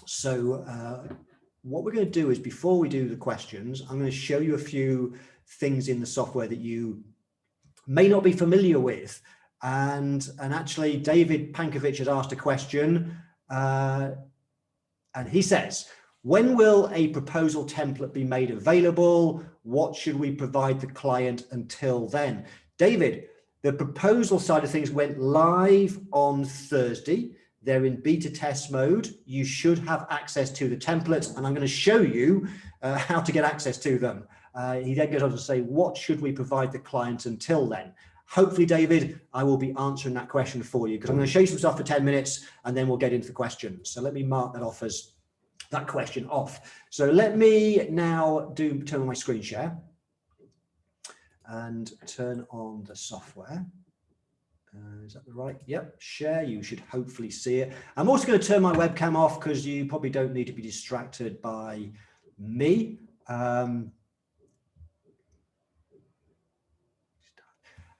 So what we're going to do is, before we do the questions, I'm going to show you a few things in the software that you may not be familiar with. And actually, David Pankovic has asked a question, and he says, when will a proposal template be made available? What should we provide the client until then? David, the proposal side of things went live on Thursday. They're in beta test mode. You should have access to the templates, and I'm going to show you how to get access to them. He then goes on to say, what should we provide the client until then? Hopefully, David, I will be answering that question for you, because I'm going to show you some stuff for 10 minutes and then we'll get into the questions. So let me mark that off as that question off. So let me now turn on my screen share and turn on the software. Is that the right? Yep, share. You should hopefully see it. I'm also going to turn my webcam off because you probably don't need to be distracted by me. And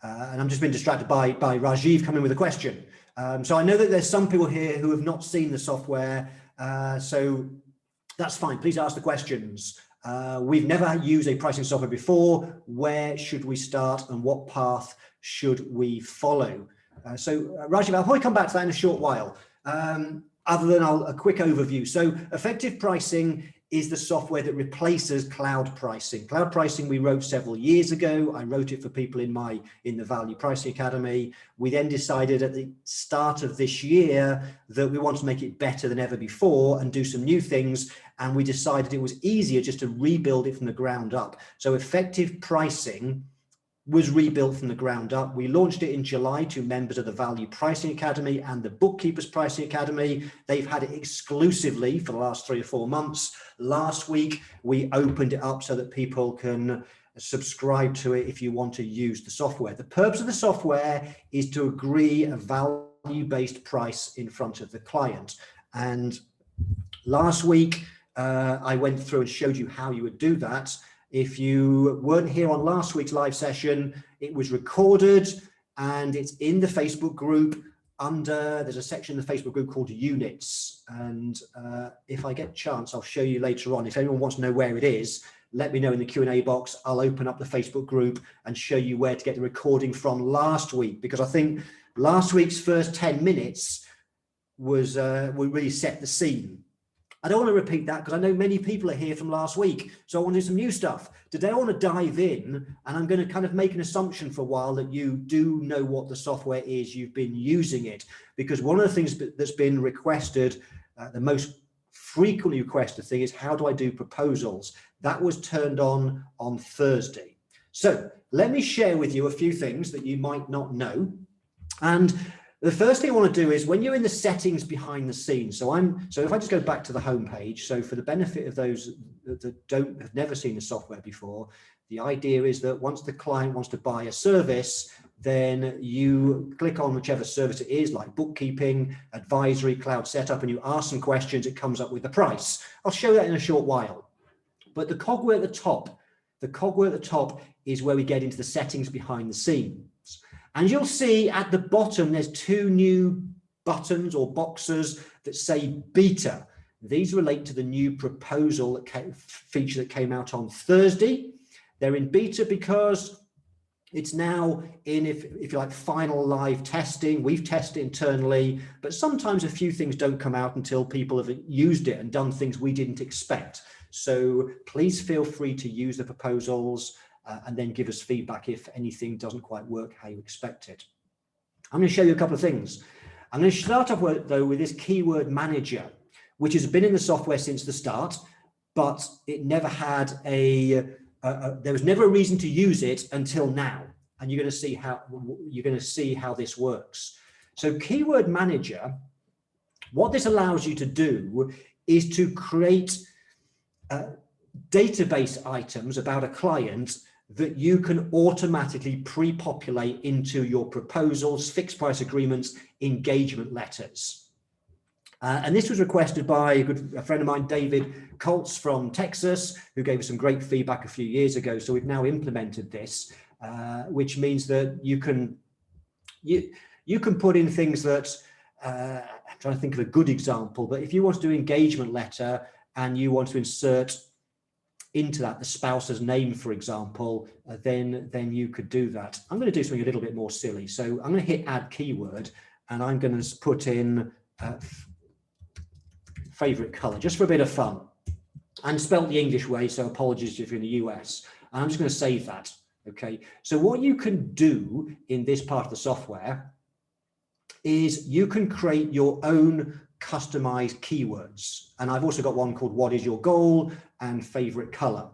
I'm just been distracted by Rajiv coming with a question. So I know that there's some people here who have not seen the software, so that's fine. Please ask the questions. We've never used a pricing software before. Where should we start and what path should we follow? So Rajiv, I'll probably come back to that in a short while. Other than a quick overview. So effective pricing is the software that replaces cloud pricing. Cloud pricing we wrote several years ago. I wrote it for people in the Value Pricing Academy. We then decided at the start of this year that we want to make it better than ever before and do some new things. And we decided it was easier just to rebuild it from the ground up. So effective pricing was rebuilt from the ground up. We launched it in July to members of the Value Pricing Academy and the Bookkeepers Pricing Academy. They've had it exclusively for the last 3 or 4 months. Last week, we opened it up so that people can subscribe to it if you want to use the software. The purpose of the software is to agree a value-based price in front of the client. And last week, I went through and showed you how you would do that. If you weren't here on last week's live session, it was recorded and it's in the Facebook group there's a section in the Facebook group called Units. And if I get a chance, I'll show you later on. If anyone wants to know where it is, let me know in the Q&A box. I'll open up the Facebook group and show you where to get the recording from last week, because I think last week's first 10 minutes was we really set the scene. I don't want to repeat that because I know many people are here from last week. So I want to do some new stuff. Today I want to dive in, and I'm going to kind of make an assumption for a while that you do know what the software is, you've been using it. Because one of the things that's been requested, the most frequently requested thing is, how do I do proposals? That was turned on Thursday. So let me share with you a few things that you might not know. And the first thing I want to do is, when you're in the settings behind the scenes, so if I just go back to the home page, so for the benefit of those that have never seen the software before, the idea is that once the client wants to buy a service, then you click on whichever service it is, like bookkeeping, advisory, cloud setup, and you ask some questions, it comes up with the price. I'll show that in a short while. But the cogwheel at the top is where we get into the settings behind the scenes. And you'll see at the bottom, there's 2 new buttons or boxes that say beta. These relate to the new proposal feature that came out on Thursday. They're in beta because it's now in, if you like, final live testing. We've tested it internally, but sometimes a few things don't come out until people have used it and done things we didn't expect. So please feel free to use the proposals and then give us feedback if anything doesn't quite work how you expect it. I'm going to show you a couple of things. I'm going to start off with this keyword manager, which has been in the software since the start, but it never had there was never a reason to use it until now. And you're going to see how this works. So keyword manager, what this allows you to do is to create database items about a client that you can automatically pre-populate into your proposals, fixed price agreements, engagement letters. And this was requested by a friend of mine, David Colts from Texas, who gave us some great feedback a few years ago. So we've now implemented this, which means that you can put in things that, I'm trying to think of a good example, but if you want to do engagement letter and you want to insert into that the spouse's name, for example, then you could do that. I'm going to do something a little bit more silly. So I'm going to hit add keyword, and I'm going to put in favorite color, just for a bit of fun, and spelt the English way, so apologies if you're in the US. And I'm just going to save that. Okay, so what you can do in this part of the software is you can create your own customized keywords. And I've also got one called what is your goal and favorite color.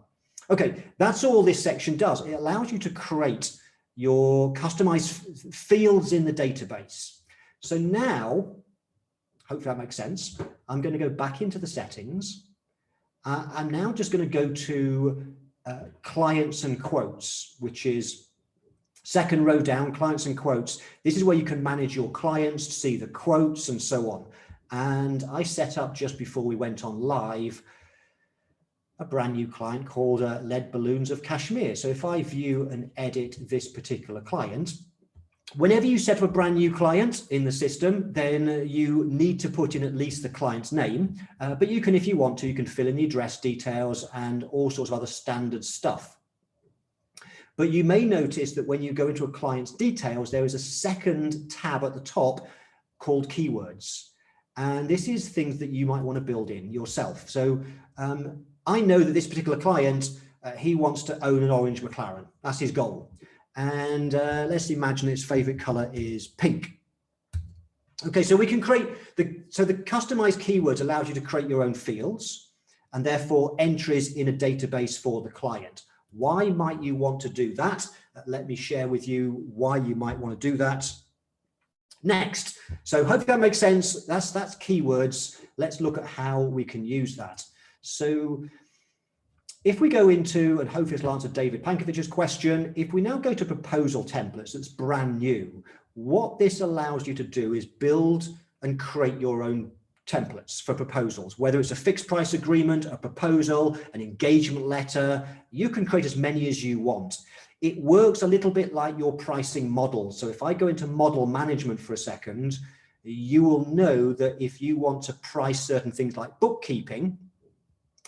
Okay, that's all this section does. It allows you to create your customized fields in the database. So now, hopefully that makes sense, I'm going to go back into the settings. I'm now just going to go to clients and quotes, which is second row down, clients and quotes. This is where you can manage your clients, see the quotes and so on. And I set up just before we went on live a brand new client called Lead Balloons of Kashmir. So if I view and edit this particular client, whenever you set up a brand new client in the system, then you need to put in at least the client's name. But you can, if you want to, you can fill in the address details and all sorts of other standard stuff. But you may notice that when you go into a client's details, there is a second tab at the top called keywords. And this is things that you might want to build in yourself. So I know that this particular client, he wants to own an orange McLaren. That's his goal. And let's imagine its favorite color is pink. Okay, so we can create the customized keywords allows you to create your own fields and therefore entries in a database for the client. Why might you want to do that? Let me share with you why you might want to do that next. So hopefully that makes sense. That's keywords. Let's look at how we can use that. So if we go into, and hopefully this will answer David Pankovich's question, if we now go to proposal templates, that's brand new, what this allows you to do is build and create your own templates for proposals, whether it's a fixed price agreement, a proposal, an engagement letter. You can create as many as you want. It works a little bit like your pricing model. So if I go into model management for a second, you will know that if you want to price certain things like bookkeeping,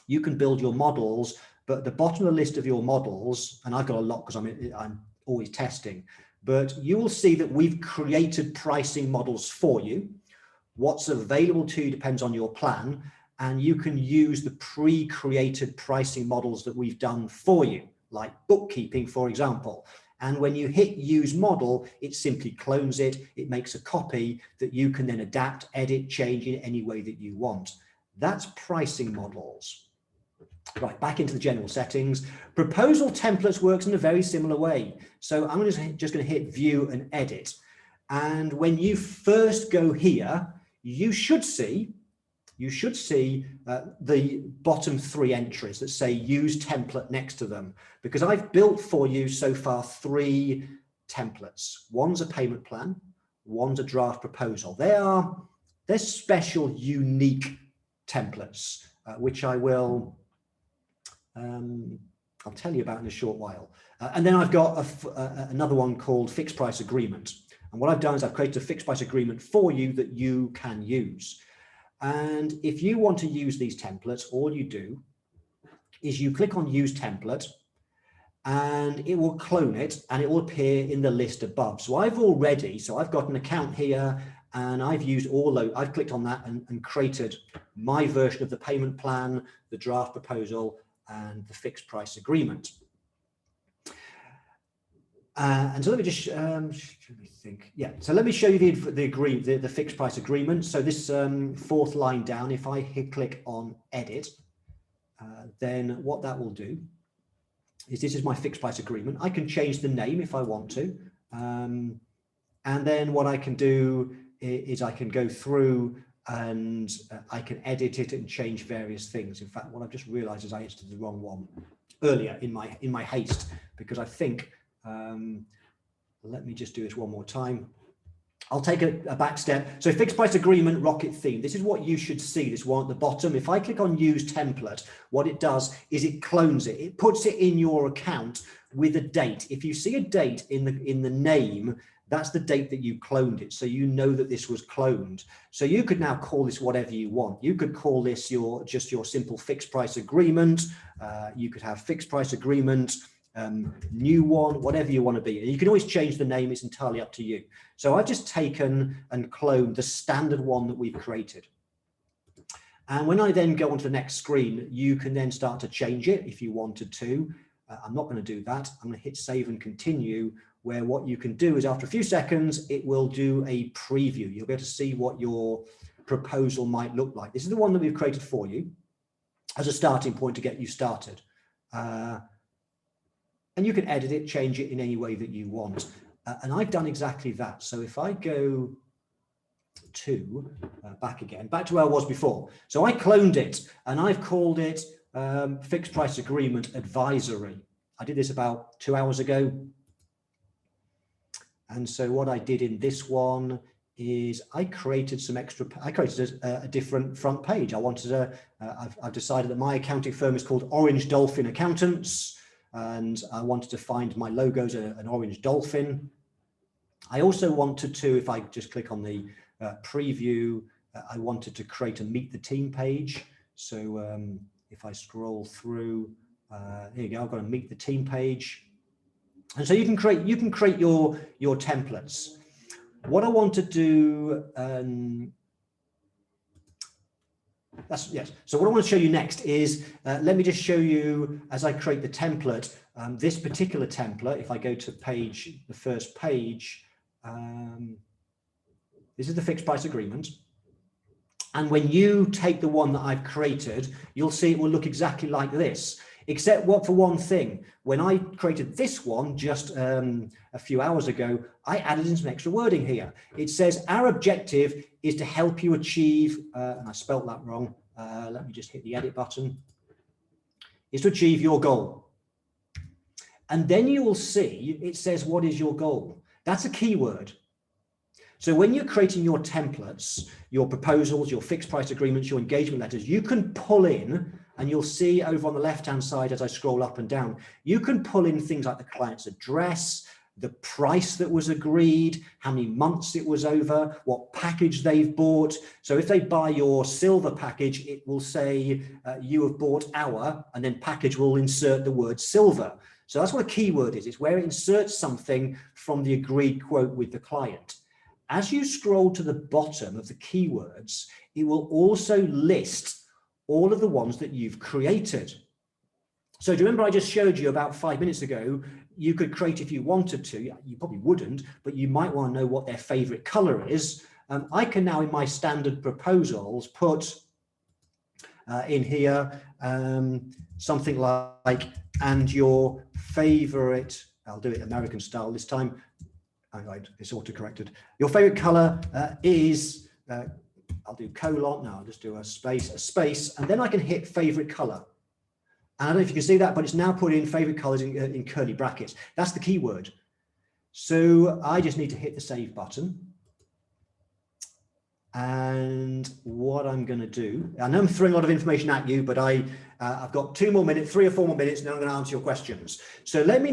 you can build your models, but at the bottom of the list of your models, and I've got a lot because I'm always testing, but you will see that we've created pricing models for you. What's available to you depends on your plan, and you can use the pre-created pricing models that we've done for you, like bookkeeping, for example. And when you hit use model, it simply clones it. It makes a copy that you can then adapt, edit, change in any way that you want. That's pricing models. Right, back into the general settings. Proposal templates works in a very similar way. So I'm just going to hit view and edit. And when you first go here, you should see the bottom three entries that say use template next to them, because I've built for you so far 3 templates. One's a payment plan, one's a draft proposal. They're special, unique templates, which I will I'll tell you about in a short while. And then I've got another one called fixed price agreement. And what I've done is I've created a fixed price agreement for you that you can use. And if you want to use these templates, all you do is you click on use template and it will clone it and it will appear in the list above. So I've got an account here and I've used I've clicked on that and created my version of the payment plan, the draft proposal, and the fixed price agreement. And so let me just so let me show you the fixed price agreement. So this 4th line down, if I click on edit, then what that will do is this is my fixed price agreement. I can change the name if I want to, and then what I can do is I can go through and I can edit it and change various things. In fact, what I've just realized is I edited the wrong one earlier in my haste, because I think let me just do this one more time. I'll take a back step. So fixed price agreement, rocket theme. This is what you should see, this one at the bottom. If I click on use template, what it does is it clones it. It puts it in your account with a date. If you see a date in the name, That's the date that you cloned it. So you know that this was cloned. So you could now call this whatever you want. You could call this just your simple fixed price agreement. You could have fixed price agreement, new one, whatever you want to be. And you can always change the name. It's entirely up to you. So I've just taken and cloned the standard one that we've created. And when I then go onto the next screen, you can then start to change it if you wanted to. I'm not going to do that. I'm going to hit save and continue, where what you can do is after a few seconds, it will do a preview. You'll be able to see what your proposal might look like. This is the one that we've created for you as a starting point to get you started. And you can edit it, change it in any way that you want. And I've done exactly that. So if I go to back to where I was before. So I cloned it and I've called it fixed price agreement advisory. I did this about 2 hours ago. And so what I did in this one is I created a different front page. I wanted I've decided that my accounting firm is called Orange Dolphin Accountants, and I wanted to find my logo's an orange dolphin. I also wanted to, if I just click on the preview, I wanted to create a meet the team page. So if I scroll through, there you go, I've got a meet the team page. And so you can create your templates. What I want to do, So what I want to show you next is, let me just show you as I create the template, this particular template. If I go to the first page, this is the fixed price agreement. And when you take the one that I've created, you'll see it will look exactly like this. Except for one thing, when I created this one just a few hours ago, I added in some extra wording here. It says our objective is to help you achieve, and I spelt that wrong. Let me just hit the edit button. Is to achieve your goal. And then you will see it says, what is your goal? That's a keyword. So when you're creating your templates, your proposals, your fixed price agreements, your engagement letters, you can pull in, and you'll see over on the left-hand side as I scroll up and down, you can pull in things like the client's address, the price that was agreed, how many months it was over, what package they've bought. So if they buy your silver package, it will say you have bought our, and then package will insert the word silver. So that's what a keyword is. It's where it inserts something from the agreed quote with the client. As you scroll to the bottom of the keywords, it will also list all of the ones that you've created. So do you remember I just showed you about 5 minutes ago, you could create if you wanted to, you probably wouldn't, but you might want to know what their favorite color is. I can now in my standard proposals put in here something like, and your favorite, I'll do it American style this time. Right, it's auto-corrected. Your favorite color is, I'll do colon, no, I'll just do a space, and then I can hit favorite color. And I don't know if you can see that, but it's now put in favorite colors in curly brackets. That's the keyword. So I just need to hit the save button. And what I'm going to do, I know I'm throwing a lot of information at you, but I've got 3 or 4 more minutes, and then I'm going to answer your questions. So let me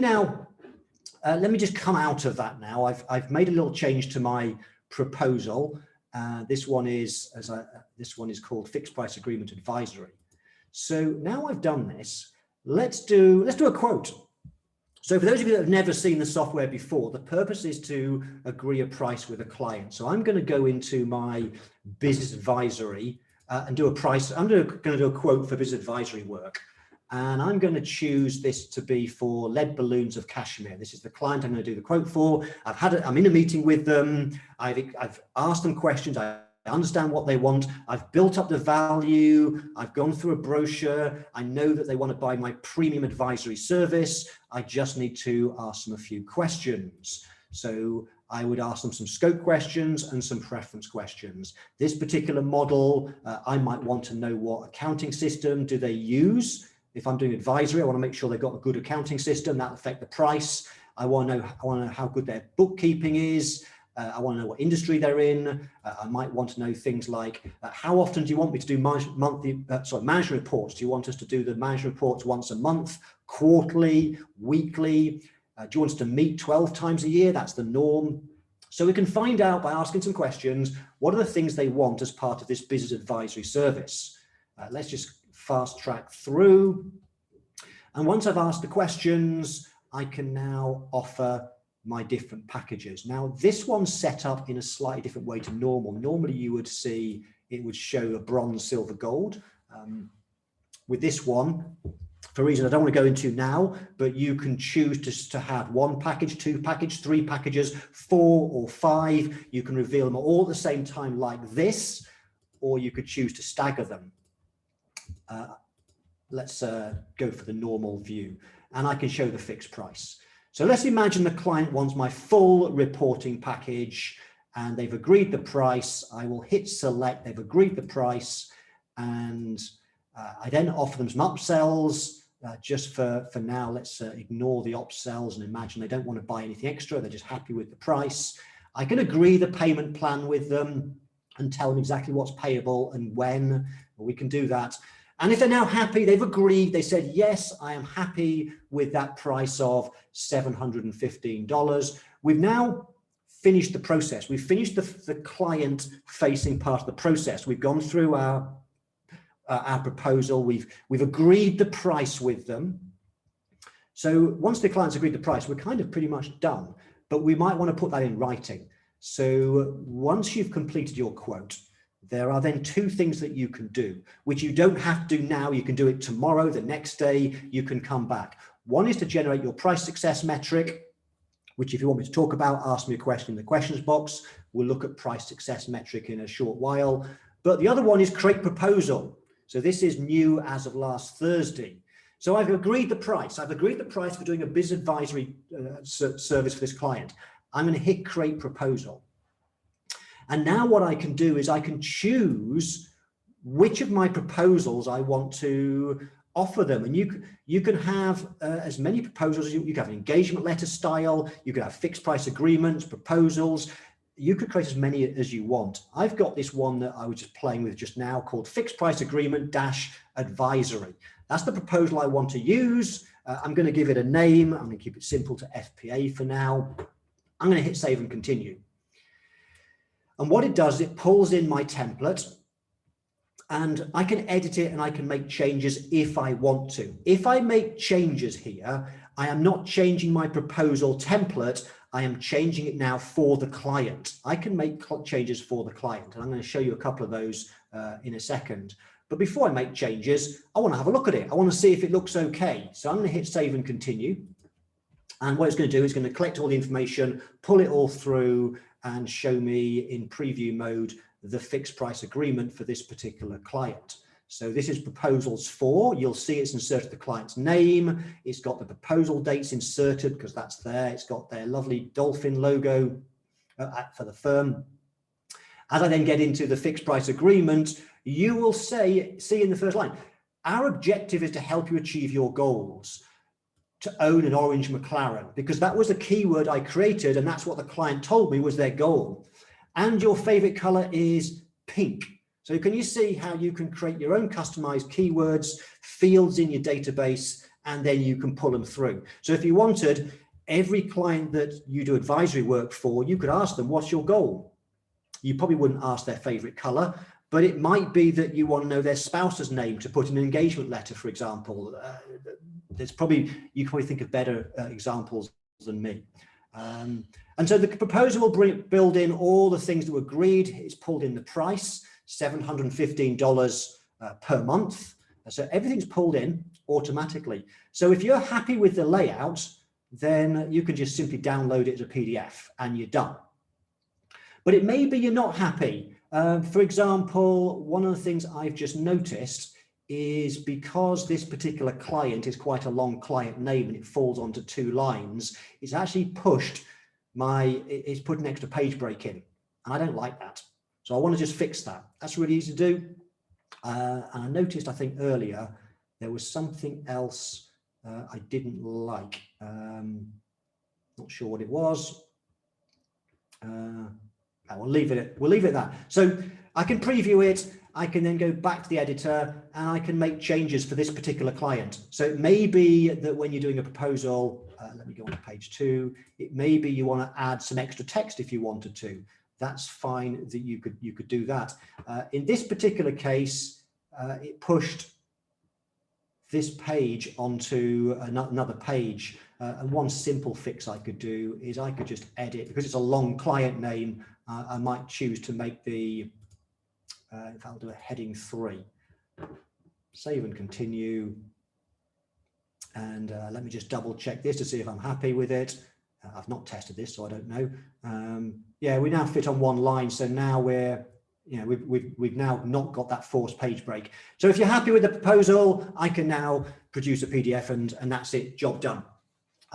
just come out of that now. I've made a little change to my proposal. This one is called Fixed Price Agreement Advisory. So now I've done this, let's do a quote. So for those of you that have never seen the software before, the purpose is to agree a price with a client. So I'm going to go into my business advisory and do a price. I'm going to do a quote for business advisory work. And I'm going to choose this to be for Lead Balloons of Kashmir. This is the client I'm going to do the quote for. I'm in a meeting with them. I've asked them questions. I understand what they want. I've built up the value. I've gone through a brochure. I know that they want to buy my premium advisory service. I just need to ask them a few questions. So I would ask them some scope questions and some preference questions. This particular model, I might want to know what accounting system do they use. If I'm doing advisory, I want to make sure they've got a good accounting system that'll affect the price. I want to know how good their bookkeeping is. I want to know what industry they're in. I might want to know things like how often do you want me to do management reports? Do you want us to do the management reports once a month, quarterly, weekly? Do you want us to meet 12 times a year? That's the norm. So we can find out by asking some questions, what are the things they want as part of this business advisory service? Let's just fast track through. And once I've asked the questions, I can now offer my different packages. Now, this one's set up in a slightly different way to normal. Normally, you would see it would show a bronze, silver, gold. With this one, for reasons I don't want to go into now, but you can choose to have one package, two packages, three packages, 4 or 5. You can reveal them all at the same time like this, or you could choose to stagger them. Let's go for the normal view, and I can show the fixed price. So let's imagine the client wants my full reporting package and they've agreed the price. I will hit select, they've agreed the price, and I then offer them some upsells. Just for now, let's ignore the upsells and imagine they don't want to buy anything extra. They're just happy with the price. I can agree the payment plan with them and tell them exactly what's payable and when. We can do that. And if they're now happy, they've agreed, they said, yes, I am happy with that price of $715. We've now finished the process. We've finished the client-facing part of the process. We've gone through our proposal. We've agreed the price with them. So once the client's agreed the price, we're kind of pretty much done, but we might want to put that in writing. So once you've completed your quote, there are then 2 things that you can do, which you don't have to do now. You can do it tomorrow, the next day, you can come back. One is to generate your price success metric, which if you want me to talk about, ask me a question in the questions box. We'll look at price success metric in a short while. But the other one is create proposal. So this is new as of last Thursday. So I've agreed the price. I've agreed the price for doing a business advisory service for this client. I'm going to hit create proposal. And now what I can do is I can choose which of my proposals I want to offer them. And you can have as many proposals as you can have an engagement letter style, you can have fixed price agreements, proposals. You could create as many as you want. I've got this one that I was just playing with just now called fixed price agreement - advisory. That's the proposal I want to use. I'm going to give it a name. I'm going to keep it simple to FPA for now. I'm going to hit save and continue. And what it does, it pulls in my template and I can edit it and I can make changes if I want to. If I make changes here, I am not changing my proposal template. I am changing it now for the client. I can make changes for the client, and I'm going to show you a couple of those in a second. But before I make changes, I want to have a look at it. I want to see if it looks okay. So I'm going to hit save and continue. And what it's going to do is going to collect all the information, pull it all through, and show me in preview mode the fixed price agreement for this particular client. So this is proposals 4. You'll see it's inserted the client's name. It's got the proposal dates inserted because that's there. It's got their lovely dolphin logo for the firm. As I then get into the fixed price agreement, you will see in the first line, our objective is to help you achieve your goals, to own an orange McLaren, because that was a keyword I created and that's what the client told me was their goal. And your favorite color is pink. So can you see how you can create your own customized keywords, fields in your database, and then you can pull them through. So if you wanted every client that you do advisory work for, you could ask them, what's your goal? You probably wouldn't ask their favorite color, but it might be that you want to know their spouse's name to put in an engagement letter, for example. You can probably think of better examples than me. And so the proposal will build in all the things that were agreed. It's pulled in the price, $715 per month. So everything's pulled in automatically. So if you're happy with the layout, then you can just simply download it as a PDF and you're done. But it may be you're not happy. For example, one of the things I've just noticed is because this particular client is quite a long client name and it falls onto 2 lines, it's actually pushed it's put an extra page break in, and I don't like that. So I want to just fix that. That's really easy to do. And I noticed, I think earlier, there was something else I didn't like. Not sure what it was. We'll leave it at that. So I can preview it. I can then go back to the editor and I can make changes for this particular client. So it may be that when you're doing a proposal, let me go on to page 2, it may be you want to add some extra text if you wanted to. That's fine that you could do that. In this particular case, it pushed this page onto another page. And one simple fix I could do is I could just edit, because it's a long client name, I might choose to make the, if I'll do a heading 3, save and continue. And let me just double check this to see if I'm happy with it. I've not tested this, so I don't know. Yeah, we now fit on one line. So now we're, we've now not got that forced page break. So if you're happy with the proposal, I can now produce a PDF and that's it, job done.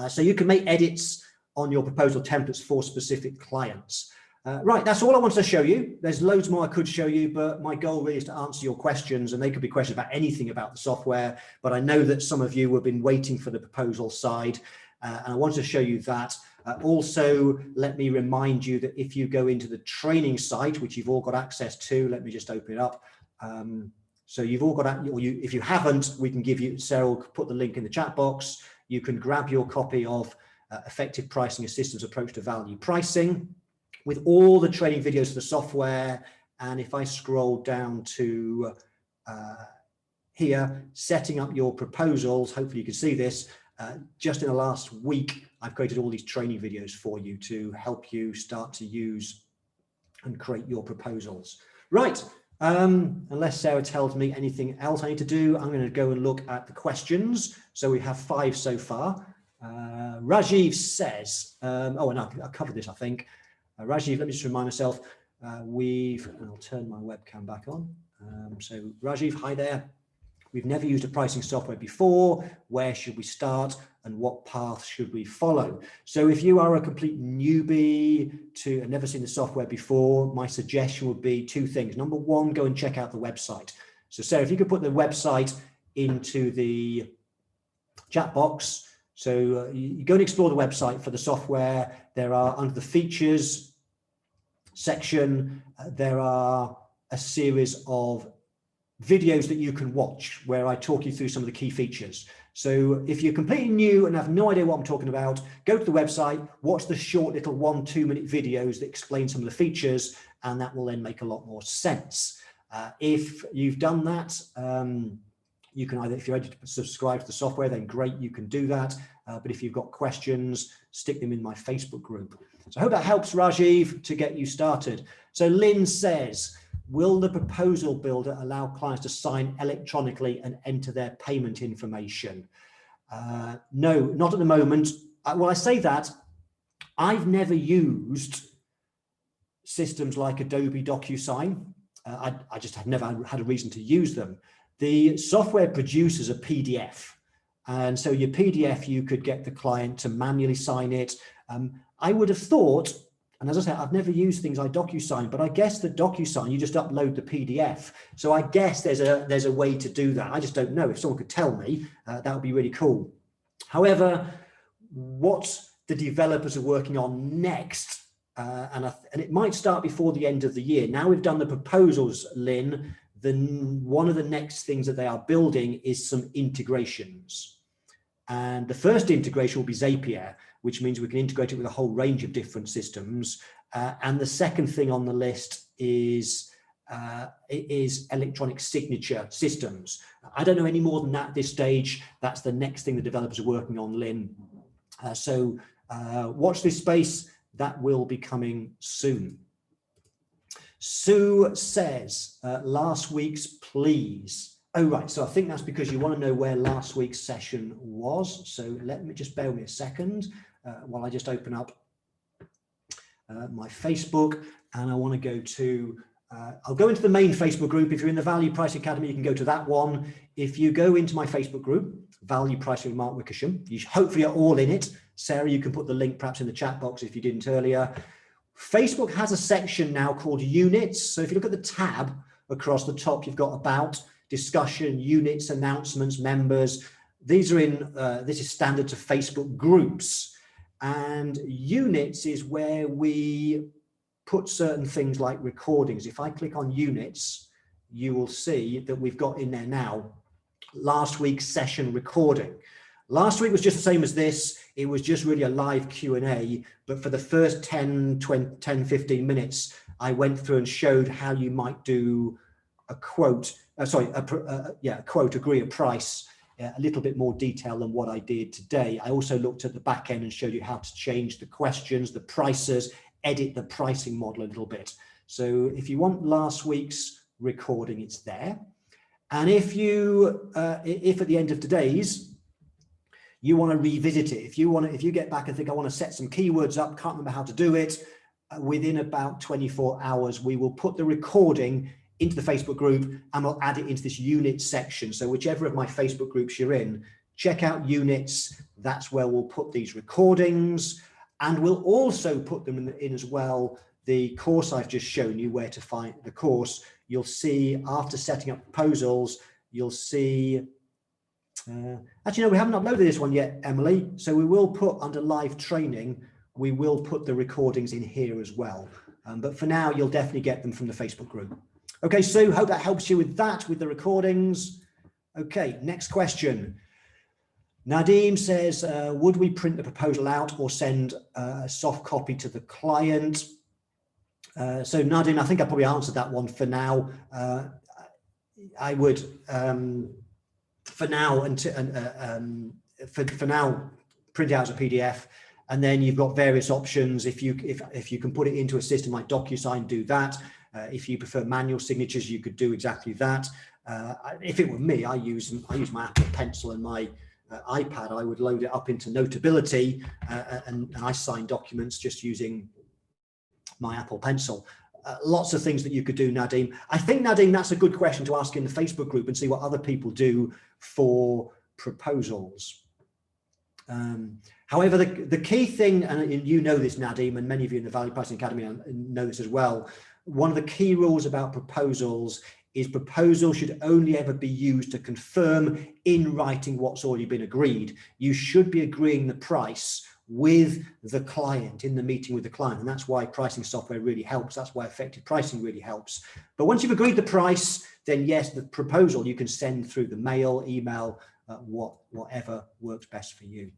So you can make edits on your proposal templates for specific clients. Right, that's all I wanted to show you. There's loads more I could show you, but my goal really is to answer your questions, and they could be questions about anything about the software, but I know that some of you have been waiting for the proposal side, and I wanted to show you that. Also, let me remind you that if you go into the training site, which you've all got access to, let me just open it up. So you've all got, or if you haven't, we can give you, Sarah will put the link in the chat box. You can grab your copy of Effective Pricing: A Systems Approach to Value Pricing, with all the training videos for the software. And if I scroll down to here, setting up your proposals, hopefully you can see this, just in the last week, I've created all these training videos for you to help you start to use and create your proposals. Right, unless Sarah tells me anything else I need to do, I'm going to go and look at the questions. So we have 5 so far. Rajiv says, oh, and I covered this, I think. Rajiv, let me just remind myself, and I'll turn my webcam back on. So Rajiv, hi there. We've never used a pricing software before. Where should we start and what path should we follow? So if you are a complete newbie to and never seen the software before, my suggestion would be 2 things. Number 1, go and check out the website. So Sarah, if you could put the website into the chat box. So you go and explore the website for the software. There are, under the features section, there are a series of videos that you can watch where I talk you through some of the key features. So if you're completely new and have no idea what I'm talking about, go to the website, watch the short little 1-2 minute videos that explain some of the features, and that will then make a lot more sense. If you've done that, you can either, if you're ready to subscribe to the software, then great, you can do that. But if you've got questions, stick them in my Facebook group. So I hope that helps, Rajiv, to get you started. So Lynn says, will the proposal builder allow clients to sign electronically and enter their payment information? No, not at the moment. Well, I say that, I've never used systems like Adobe DocuSign. I just have never had a reason to use them. The software produces a PDF. And so your PDF, you could get the client to manually sign it. I would have thought, and as I said, I've never used things like DocuSign, but I guess the DocuSign, you just upload the PDF. So I guess there's a way to do that. I just don't know. If someone could tell me, that would be really cool. However, what the developers are working on next, and it might start before the end of the year. Now we've done the proposals, Lynn, then one of the next things that they are building is some integrations. And the first integration will be Zapier, which means we can integrate it with a whole range of different systems. And the second thing on the list is electronic signature systems. I don't know any more than that at this stage. That's the next thing the developers are working on, Lynn. So watch this space. That will be coming soon. Sue says, last week's please. Oh, right. So I think that's because you want to know where last week's session was. So let me just bear with me a second while I just open up my Facebook, and I want to go to, I'll go into the main Facebook group. If you're in the Value Pricing Academy, you can go to that one. If you go into my Facebook group, Value Pricing with Mark Wickersham, you hopefully are all in it. Sarah, you can put the link perhaps in the chat box if you didn't earlier. Facebook has a section now called units. So if you look at the tab across the top, you've got about, discussion, units, announcements, members. These are in, this is standard to Facebook groups. And units is where we put certain things like recordings. If I click on units, you will see that we've got in there now last week's session recording. Last week was just the same as this. It was just really a live Q&A, but for the first 10, 15 minutes, I went through and showed how you might do a quote, agree a price, a little bit more detail than what I did today. I also looked at the back end and showed you how to change the questions, the prices, edit the pricing model a little bit. So if you want last week's recording, it's there. And if you, if at the end of today's, you want to revisit it, if you get back and think, I want to set some keywords up, can't remember how to do it, within about 24 hours, we will put the recording into the Facebook group and we'll add it into this units section. So whichever of my Facebook groups you're in, check out units. That's where we'll put these recordings, and we'll also put them in as well. The course I've just shown you where to find the course, you'll see after setting up proposals, you'll see, actually no, we haven't uploaded this one yet, Emily. So we will put under live training, we will put the recordings in here as well. But for now, you'll definitely get them from the Facebook group. Okay, Sue, hope that helps you with that, with the recordings. Okay, next question. Nadim says, would we print the proposal out or send a soft copy to the client? So Nadim, I think I probably answered that one for now. I would, for now, for now, print it out as a PDF, and then you've got various options. If you can put it into a system like DocuSign, do that. If you prefer manual signatures, you could do exactly that. If it were me, I use my Apple Pencil and my iPad. I would load it up into Notability, and I sign documents just using my Apple Pencil. Lots of things that you could do, Nadim. I think, Nadim, that's a good question to ask in the Facebook group and see what other people do for proposals. However, the key thing, and you know this, Nadim, and many of you in the Value Pricing Academy know this as well, one of the key rules about proposals is proposals should only ever be used to confirm in writing what's already been agreed. You should be agreeing the price with the client in the meeting with the client, and that's why pricing software really helps. That's why effective pricing really helps. But once you've agreed the price, then yes, the proposal you can send through the mail, email, whatever works best for you.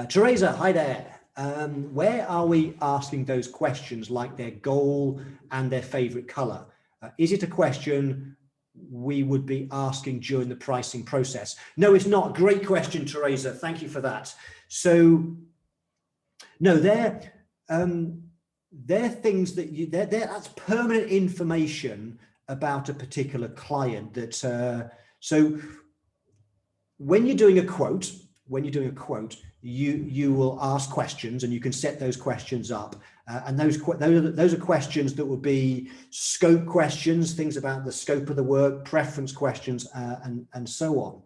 Teresa, hi there. Where are we asking those questions like their goal and their favorite color? Is it a question we would be asking during the pricing process? No, it's not. Great question, Teresa. Thank you for that. So, no, they're things that that's permanent information about a particular client. That so when you're doing a quote, you will ask questions, and you can set those questions up. And those are questions that will be scope questions, things about the scope of the work, preference questions, and so on.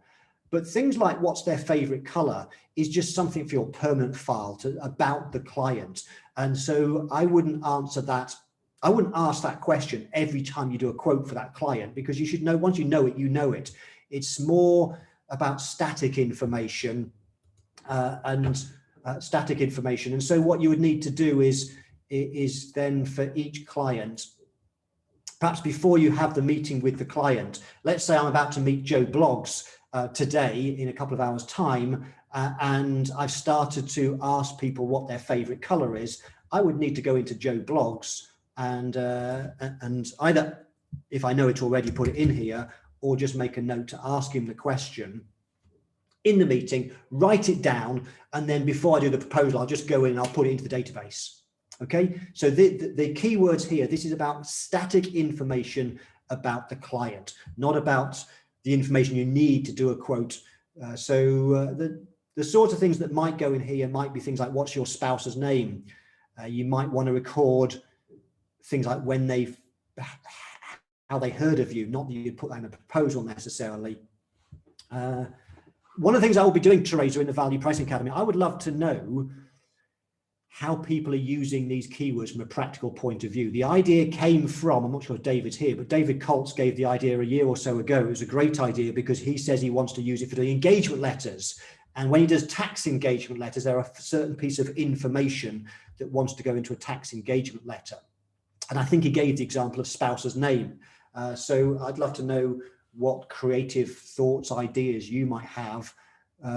But things like what's their favorite color is just something for your permanent file about the client. And so I wouldn't answer that. I wouldn't ask that question every time you do a quote for that client, because you should know, once you know it, you know it. It's more about static information static information. And so what you would need to do is then for each client, perhaps before you have the meeting with the client, let's say I'm about to meet Joe Bloggs today in a couple of hours time, and I've started to ask people what their favorite color is. I would need to go into Joe Bloggs and either, if I know it already, put it in here, or just make a note to ask him the question in the meeting, write it down, and then before I do the proposal, I'll just go in and I'll put it into the database. Okay, so the key words here, this is about static information about the client, not about the information you need to do a quote. The sort of things that might go in here might be things like, what's your spouse's name? You might want to record things like how they heard of you, not that you put that in a proposal necessarily. One of the things I will be doing, Teresa, in the Value Pricing Academy, I would love to know how people are using these keywords from a practical point of view. The idea came from, I'm not sure if David's here, but David Colts gave the idea a year or so ago. It was a great idea because he says he wants to use it for doing engagement letters. And when he does tax engagement letters, there are a certain piece of information that wants to go into a tax engagement letter. And I think he gave the example of spouse's name. So I'd love to know what creative thoughts, ideas you might have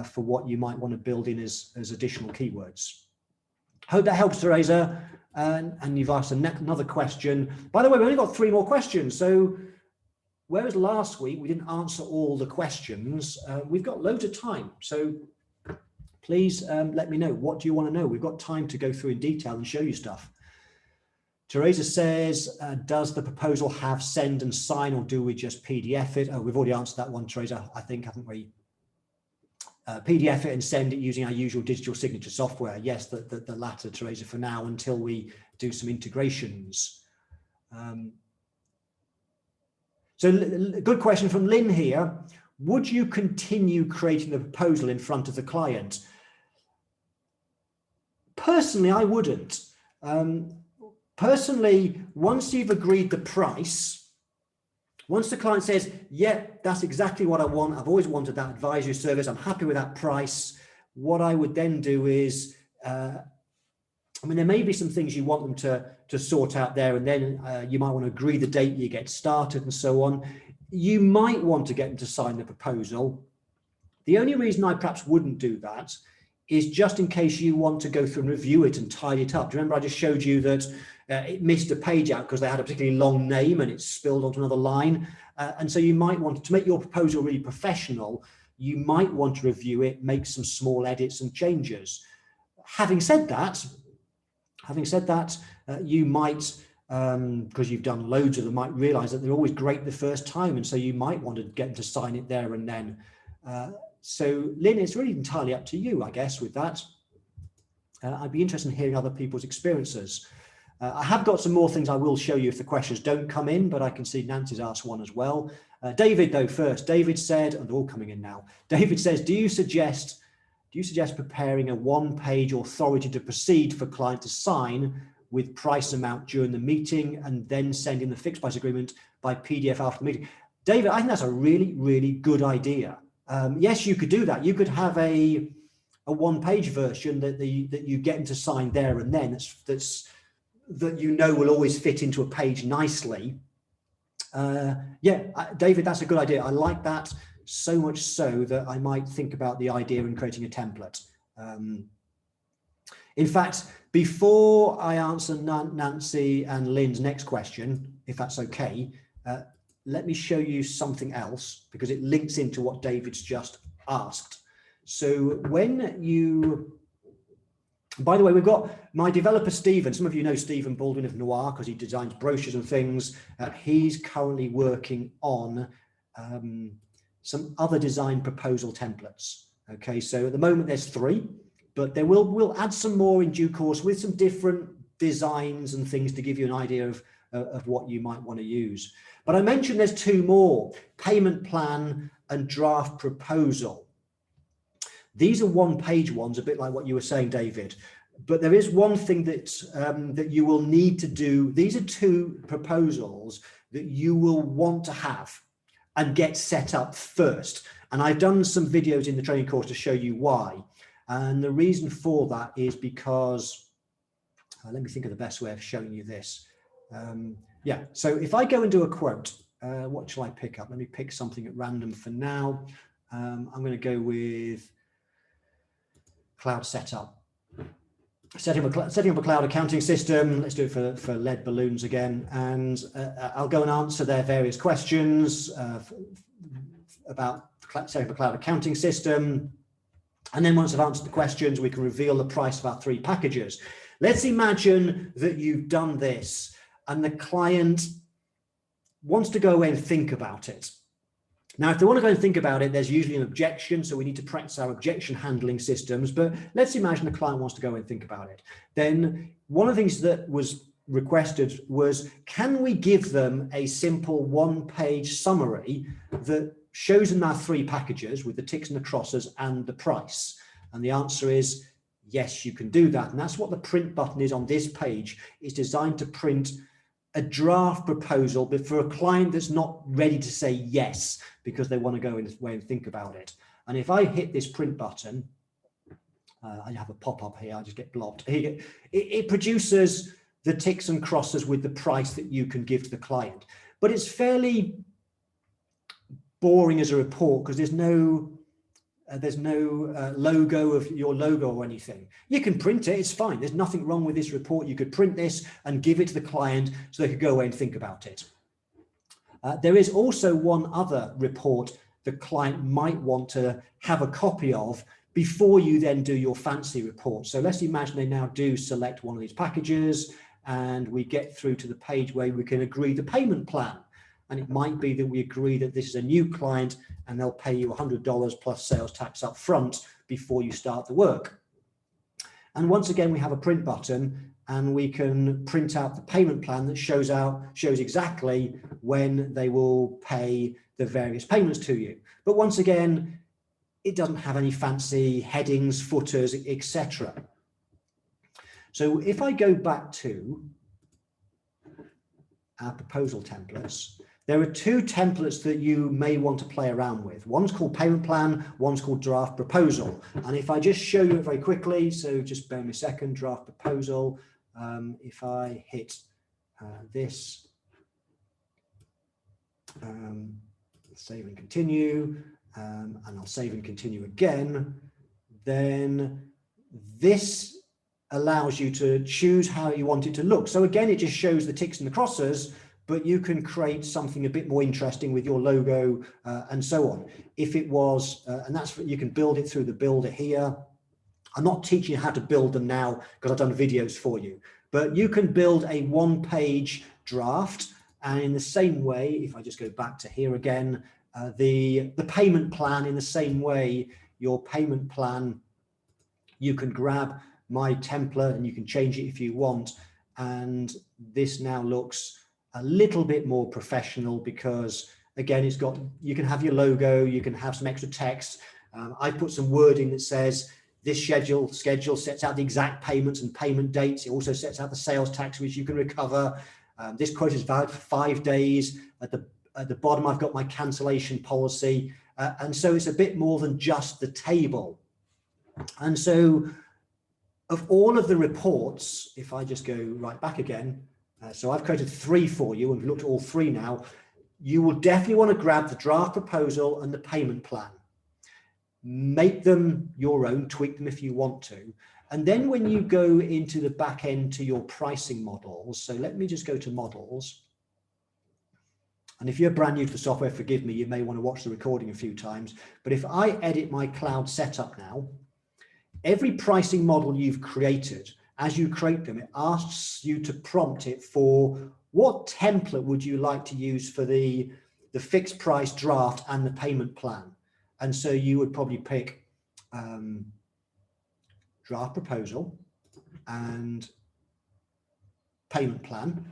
for what you might want to build in as additional keywords. Hope that helps, Teresa. And you've asked another question. By the way, we've only got 3 more questions. So whereas last week we didn't answer all the questions, we've got loads of time. So please let me know. What do you want to know? We've got time to go through in detail and show you stuff. Teresa says, does the proposal have send and sign, or do we just PDF it? Oh, we've already answered that one, Teresa, I think, haven't we? PDF it and send it using our usual digital signature software. Yes, the latter, Teresa, for now, until we do some integrations. So good question from Lynn here. Would you continue creating the proposal in front of the client? Personally, I wouldn't. Personally, once you've agreed the price, once the client says, yeah, that's exactly what I want, I've always wanted that advisory service, I'm happy with that price, what I would then do is, I mean, there may be some things you want them to sort out there, and then you might want to agree the date you get started and so on. You might want to get them to sign the proposal. The only reason I perhaps wouldn't do that is just in case you want to go through and review it and tidy it up. Do you remember I just showed you that it missed a page out because they had a particularly long name and it spilled onto another line? And so you might want to make your proposal really professional. You might want to review it, make some small edits and changes. Having said that, you might, because you've done loads of them, might realize that they're always great the first time. And so you might want to get them to sign it there and then. So Lynn, it's really entirely up to you, I guess, with that. I'd be interested in hearing other people's experiences. I have got some more things I will show you if the questions don't come in, but I can see Nancy's asked one as well. David, though, first. David said, and they're all coming in now. David says, do you suggest preparing a one-page authority to proceed for client to sign with price amount during the meeting and then sending the fixed price agreement by PDF after the meeting? David, I think that's a really, really good idea. Yes, you could do that. You could have a one-page version that you get them to sign there and then. That you know will always fit into a page nicely. Yeah, David, that's a good idea. I like that so much so that I might think about the idea in creating a template. In fact, before I answer Nancy and Lynn's next question, if that's okay, let me show you something else because it links into what David's just asked. So when you, by the way, we've got my developer, Stephen. Some of you know Stephen Baldwin of Noir because he designs brochures and things. He's currently working on some other design proposal templates. Okay, so at the moment there's 3, but we'll add some more in due course with some different designs and things to give you an idea of what you might want to use. But I mentioned there's 2 more, payment plan and draft proposal. These are one-page ones, a bit like what you were saying, David. But there is one thing that you will need to do. These are 2 proposals that you will want to have and get set up first. And I've done some videos in the training course to show you why. And the reason for that is because, let me think of the best way of showing you this. Yeah, so if I go and do a quote, what shall I pick up? Let me pick something at random for now. I'm going to go with cloud setup. Setting up a cloud accounting system. Let's do it for lead balloons again. And I'll go and answer their various questions about setting up a cloud accounting system. And then once I've answered the questions, we can reveal the price of our 3 packages. Let's imagine that you've done this and the client wants to go away and think about it. Now, if they want to go and think about it, there's usually an objection. So we need to practice our objection handling systems. But let's imagine the client wants to go and think about it. Then one of the things that was requested was, can we give them a simple one-page summary that shows them our 3 packages with the ticks and the crosses and the price? And the answer is yes, you can do that. And that's what the print button is on this page. It's designed to print a draft proposal, but for a client that's not ready to say yes because they want to go away and think about it. And if I hit this print button, I have a pop-up here, I just get blocked. It produces the ticks and crosses with the price that you can give to the client. but it's fairly boring as a report because there's no logo of your logo or anything. You can print it, it's fine. There's nothing wrong with this report. You could print this and give it to the client so they could go away and think about it. There is also one other report the client might want to have a copy of before you then do your fancy report. So let's imagine they now do select one of these packages and we get through to the page where we can agree the payment plan. And it might be that we agree that this is a new client and they'll pay you $100 plus sales tax up front before you start the work. And once again, we have a print button and we can print out the payment plan that shows exactly when they will pay the various payments to you. But once again, it doesn't have any fancy headings, footers, etc. So if I go back to our proposal templates, there are two templates that you may want to play around with. One's called payment plan, one's called draft proposal. And if I just show you it very quickly, so just bear me a second, draft proposal. If I hit this, save and continue, and I'll save and continue again, then this allows you to choose how you want it to look. So again, it just shows the ticks and the crosses, but you can create something a bit more interesting with your logo and so on. If it was, and that's, you can build it through the builder here. I'm not teaching you how to build them now because I've done videos for you, but you can build a one-page draft. And in the same way, if I just go back to here again, the payment plan in the same way, your payment plan, you can grab my template and you can change it if you want. And this now looks a little bit more professional because again, it's got, you can have your logo, you can have some extra text. I put some wording that says this schedule sets out the exact payments and payment dates. It also sets out the sales tax which you can recover. This quote is valid for 5 days. At the bottom, I've got my cancellation policy. And so it's a bit more than just the table. And so of all of the reports, if I just go right back again, so I've created 3 for you and we've looked at all 3 now, you will definitely want to grab the draft proposal and the payment plan. Make them your own, tweak them if you want to. And then when you go into the back end to your pricing models, so let me just go to models. And if you're brand new to the software, forgive me, you may want to watch the recording a few times. But if I edit my cloud setup now, every pricing model you've created, as you create them, it asks you to prompt it for what template would you like to use for the fixed price draft and the payment plan. And so you would probably pick draft proposal and payment plan.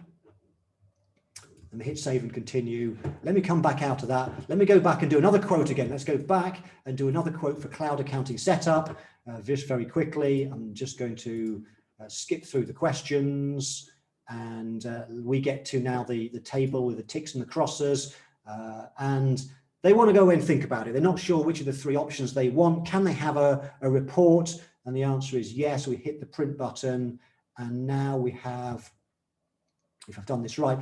Let me hit save and continue. Let me come back out of that. Let me go back and do another quote again. Let's go back and do another quote for cloud accounting setup. Just very quickly, I'm just going to skip through the questions and we get to now the table with the ticks and the crosses and they want to go away and think about it. They're not sure which of the 3 options they want. Can they have a report? And the answer is yes. We hit the print button and now we have, if I've done this right,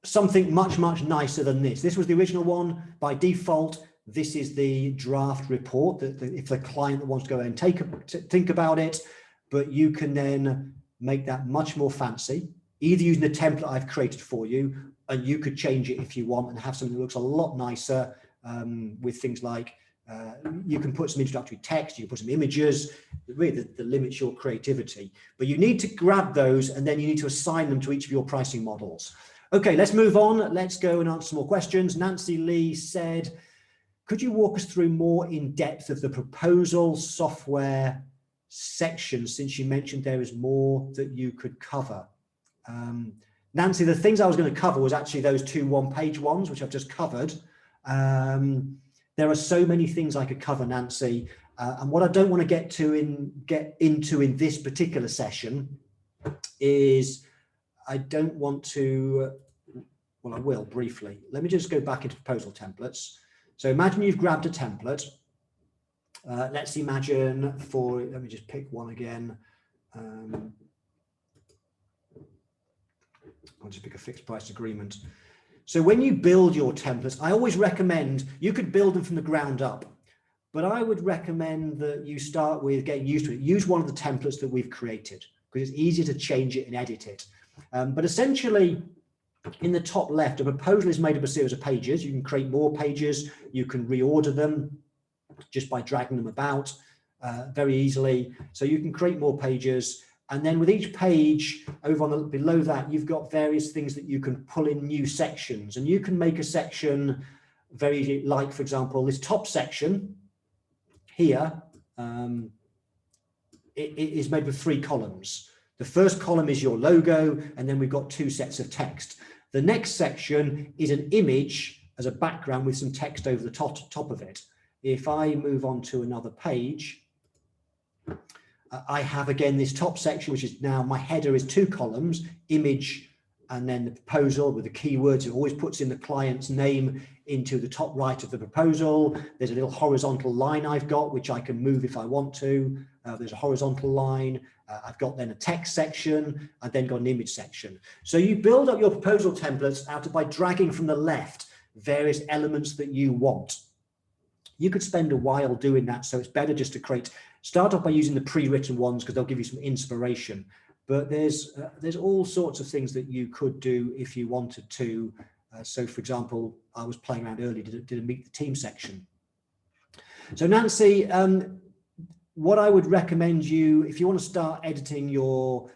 something much, much nicer than this. This was the original one. By default, this is the draft report that if the client wants to go and think about it, but you can then make that much more fancy, either using the template I've created for you, and you could change it if you want and have something that looks a lot nicer with things like you can put some introductory text, you can put some images, really the limits your creativity, but you need to grab those and then you need to assign them to each of your pricing models. Okay, let's move on. Let's go and answer some more questions. Nancy Lee said, could you walk us through more in depth of the proposal software section, since you mentioned there is more that you could cover? Nancy, the things I was going to cover was actually those 2 one-page ones, which I've just covered. There are so many things I could cover, Nancy, and what I don't want to get into in this particular session is I don't want to, well, I will briefly. Let me just go back into proposal templates. So imagine you've grabbed a template. Let's imagine let me just pick one again. I'll just pick a fixed price agreement. So when you build your templates, I always recommend, you could build them from the ground up, but I would recommend that you start with getting used to it. Use one of the templates that we've created because it's easier to change it and edit it. But essentially, in the top left, a proposal is made up of a series of pages. You can create more pages. You can reorder them just by dragging them about very easily. So you can create more pages. And then with each page over on the below that, you've got various things that you can pull in new sections. And you can make a section very like, for example, this top section here, it is made with 3 columns. The first column is your logo, and then we've got 2 sets of text. The next section is an image as a background with some text over the top of it. If I move on to another page, I have again this top section, which is now my header is 2 columns, image, and then the proposal with the keywords. It always puts in the client's name into the top right of the proposal. There's a little horizontal line I've got, which I can move if I want to. There's a horizontal line. I've got then a text section. I've then got an image section. So you build up your proposal templates out by dragging from the left various elements that you want. You could spend a while doing that, so it's better just to start off by using the pre-written ones because they'll give you some inspiration. But there's all sorts of things that you could do if you wanted to. So, for example, I was playing around earlier, did a meet the team section. So, Nancy, what I would recommend you, if you want to start editing your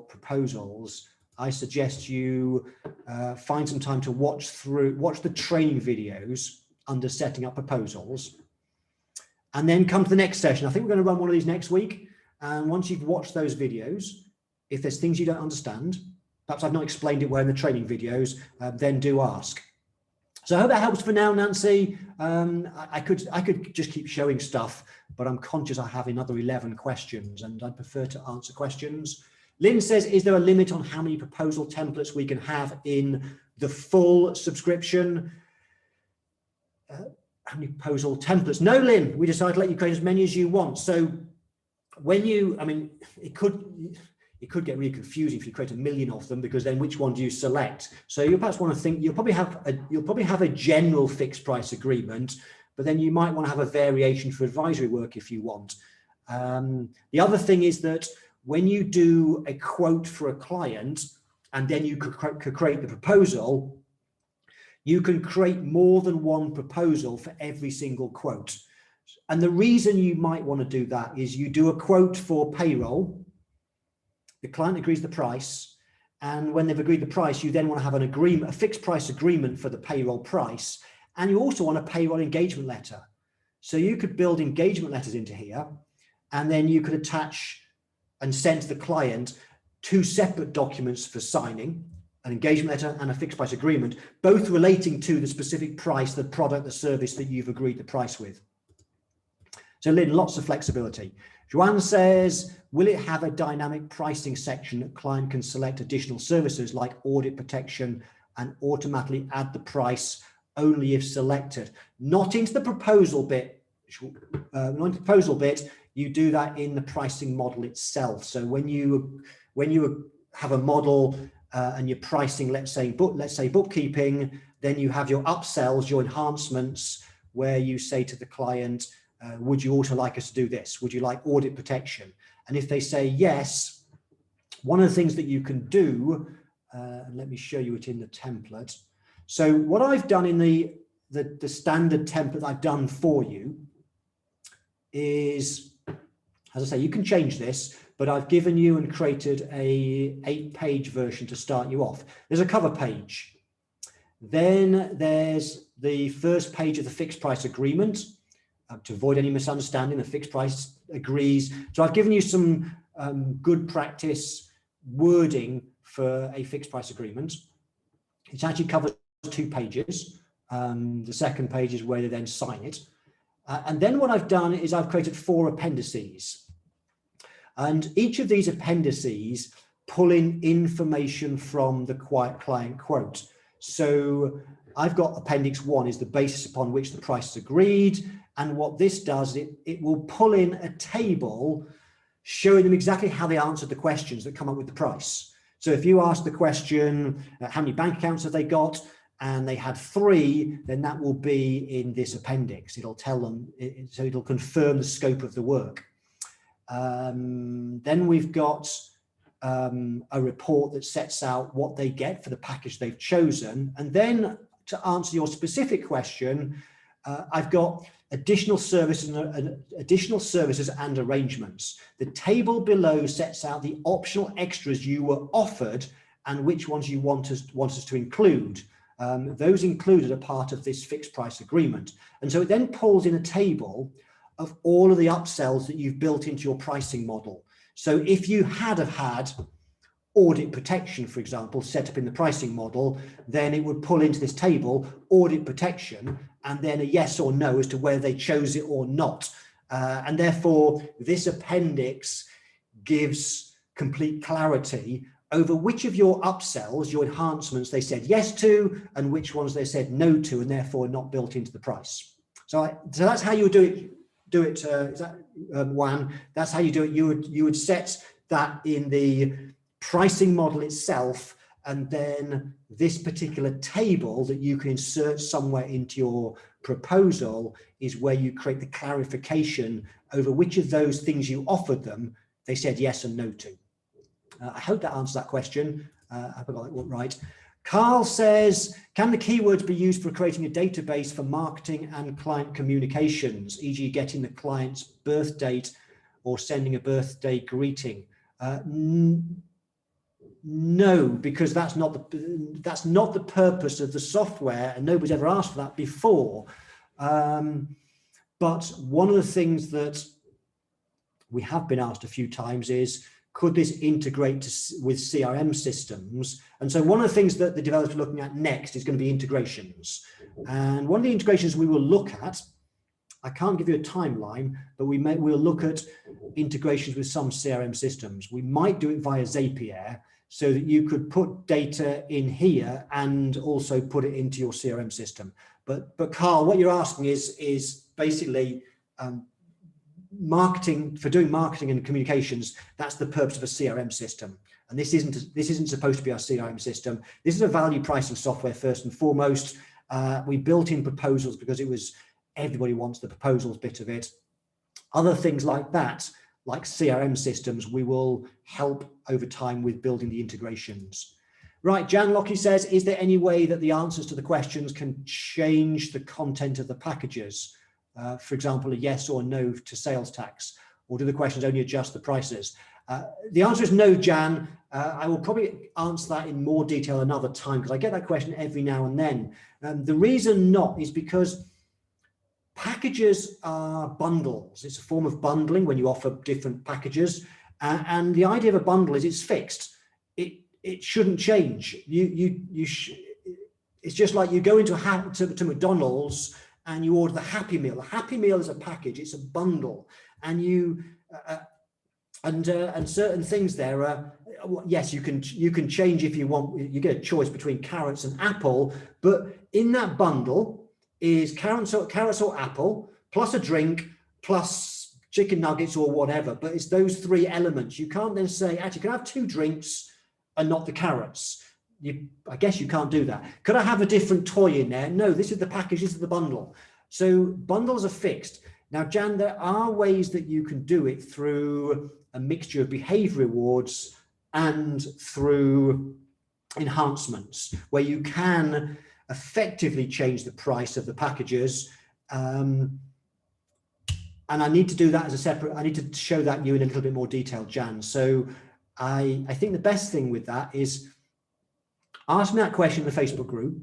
proposals, I suggest you find some time to watch the training videos under setting up proposals, and then come to the next session. I think we're going to run one of these next week. And once you've watched those videos, if there's things you don't understand, perhaps I've not explained it well in the training videos, then do ask. So I hope that helps for now, Nancy. I could just keep showing stuff, but I'm conscious I have another 11 questions and I'd prefer to answer questions. Lynn says, is there a limit on how many proposal templates we can have in the full subscription? How many proposal templates? No, Lynn, we decided to let you create as many as you want. So when you, I mean, it could get really confusing if you create 1 million of them, because then which one do you select? So you perhaps want to think you'll probably have a general fixed price agreement, but then you might want to have a variation for advisory work if you want. The other thing is that when you do a quote for a client and then you could create the proposal, you can create more than one proposal for every single quote. And the reason you might want to do that is you do a quote for payroll, the client agrees the price, and when they've agreed the price, you then want to have an agreement, a fixed price agreement for the payroll price, and you also want a payroll engagement letter. So you could build engagement letters into here, and then you could attach and send to the client 2 separate documents for signing, an engagement letter and a fixed price agreement, both relating to the specific price, the product, the service that you've agreed the price with. So Lynn, lots of flexibility. Joanne says, will it have a dynamic pricing section that client can select additional services like audit protection and automatically add the price only if selected? Not into the proposal bit, not into the proposal bit, you do that in the pricing model itself. So when you have a model and you're pricing, let's say bookkeeping, then you have your upsells, your enhancements, where you say to the client, would you also like us to do this? Would you like audit protection? And if they say yes, one of the things that you can do, and let me show you it in the template. So what I've done in the standard template I've done for you is, as I say, you can change this, but I've given you and created a 8-page version to start you off. There's a cover page. Then there's the first page of the fixed price agreement. To avoid any misunderstanding, the fixed price agrees. So I've given you some good practice wording for a fixed price agreement. It actually covers 2 pages. The second page is where they then sign it. And then what I've done is I've created 4 appendices. And each of these appendices pull in information from the client quote. So I've got appendix 1 is the basis upon which the price is agreed. And what this does, it will pull in a table showing them exactly how they answered the questions that come up with the price. So if you ask the question, how many bank accounts have they got? And they had 3, then that will be in this appendix. It'll tell them, so it'll confirm the scope of the work. Then we've got a report that sets out what they get for the package they've chosen. And then to answer your specific question, I've got additional services and arrangements. The table below sets out the optional extras you were offered and which ones you want us to include. Those included are part of this fixed price agreement. And so it then pulls in a table of all of the upsells that you've built into your pricing model. So if you had audit protection, for example, set up in the pricing model, then it would pull into this table audit protection and then a yes or no as to whether they chose it or not. And therefore, this appendix gives complete clarity over which of your upsells, your enhancements, they said yes to, and which ones they said no to, and therefore not built into the price. So that's how you would do it. Is that Juan? That's how you do it. You would set that in the pricing model itself, and then this particular table that you can insert somewhere into your proposal is where you create the clarification over which of those things you offered them they said yes and no to. I hope that answers that question. I got that right. Carl says, can the keywords be used for creating a database for marketing and client communications, e.g. getting the client's birth date or sending a birthday greeting? No, because that's not the purpose of the software, and nobody's ever asked for that before. But one of the things that we have been asked a few times is, could this integrate with CRM systems? And so one of the things that the developers are looking at next is going to be integrations. And one of the integrations we will look at, I can't give you a timeline, but we'll look at integrations with some CRM systems. We might do it via Zapier so that you could put data in here and also put it into your CRM system. But Carl, what you're asking is basically marketing, for doing marketing and communications, that's the purpose of a CRM system. And this isn't supposed to be our CRM system. This is a value pricing software first and foremost. We built in proposals because everybody wants the proposals bit of it. Other things like that, like CRM systems, we will help over time with building the integrations. Right, Jan Lockie says, is there any way that the answers to the questions can change the content of the packages? For example, a yes or no to sales tax, or do the questions only adjust the prices? The answer is no, Jan. I will probably answer that in more detail another time because I get that question every now and then. The reason not is because packages are bundles. It's a form of bundling when you offer different packages. And the idea of a bundle is it's fixed. It shouldn't change. It's just like you go to McDonald's and you order the Happy Meal. The Happy Meal is a package. It's a bundle, and and certain things there are. Yes, you can change if you want. You get a choice between carrots and apple, but in that bundle is carrots or apple plus a drink plus chicken nuggets or whatever. But it's those 3 elements. You can't then say, actually, you can have 2 drinks and not the carrots. I guess you can't do that. Could I have a different toy in there? No, this is the package, this is the bundle. So bundles are fixed. Now, Jan, there are ways that you can do it through a mixture of behavior rewards and through enhancements, where you can effectively change the price of the packages. And I need to do that as a separate, I need to show that you in a little bit more detail, Jan. So I think the best thing with that is, ask me that question in the Facebook group.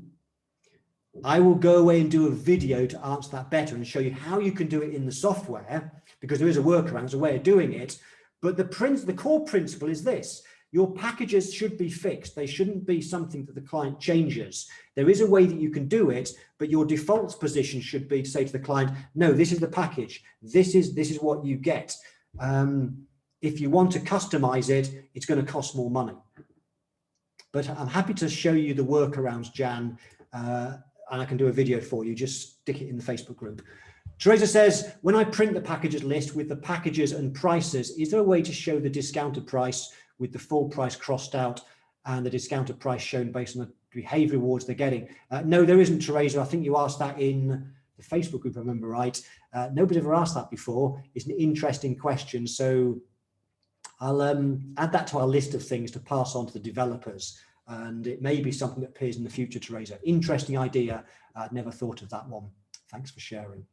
I will go away and do a video to answer that better and show you how you can do it in the software, because there is a workaround, there's a way of doing it. But the core principle is this: your packages should be fixed. They shouldn't be something that the client changes. There is a way that you can do it, but your default position should be to say to the client, no, this is the package. This is what you get. If you want to customize it, it's going to cost more money. But I'm happy to show you the workarounds, Jan, and I can do a video for you. Just stick it in the Facebook group. Teresa says, when I print the packages list with the packages and prices, is there a way to show the discounted price with the full price crossed out? and the discounted price shown based on the behavior rewards they're getting. No, there isn't, Teresa. I think you asked that in the Facebook group, if I remember right. Nobody's ever asked that before. It's an interesting question. So I'll add that to our list of things to pass on to the developers. And it may be something that appears in the future, Teresa. Interesting idea. I'd never thought of that one. Thanks for sharing.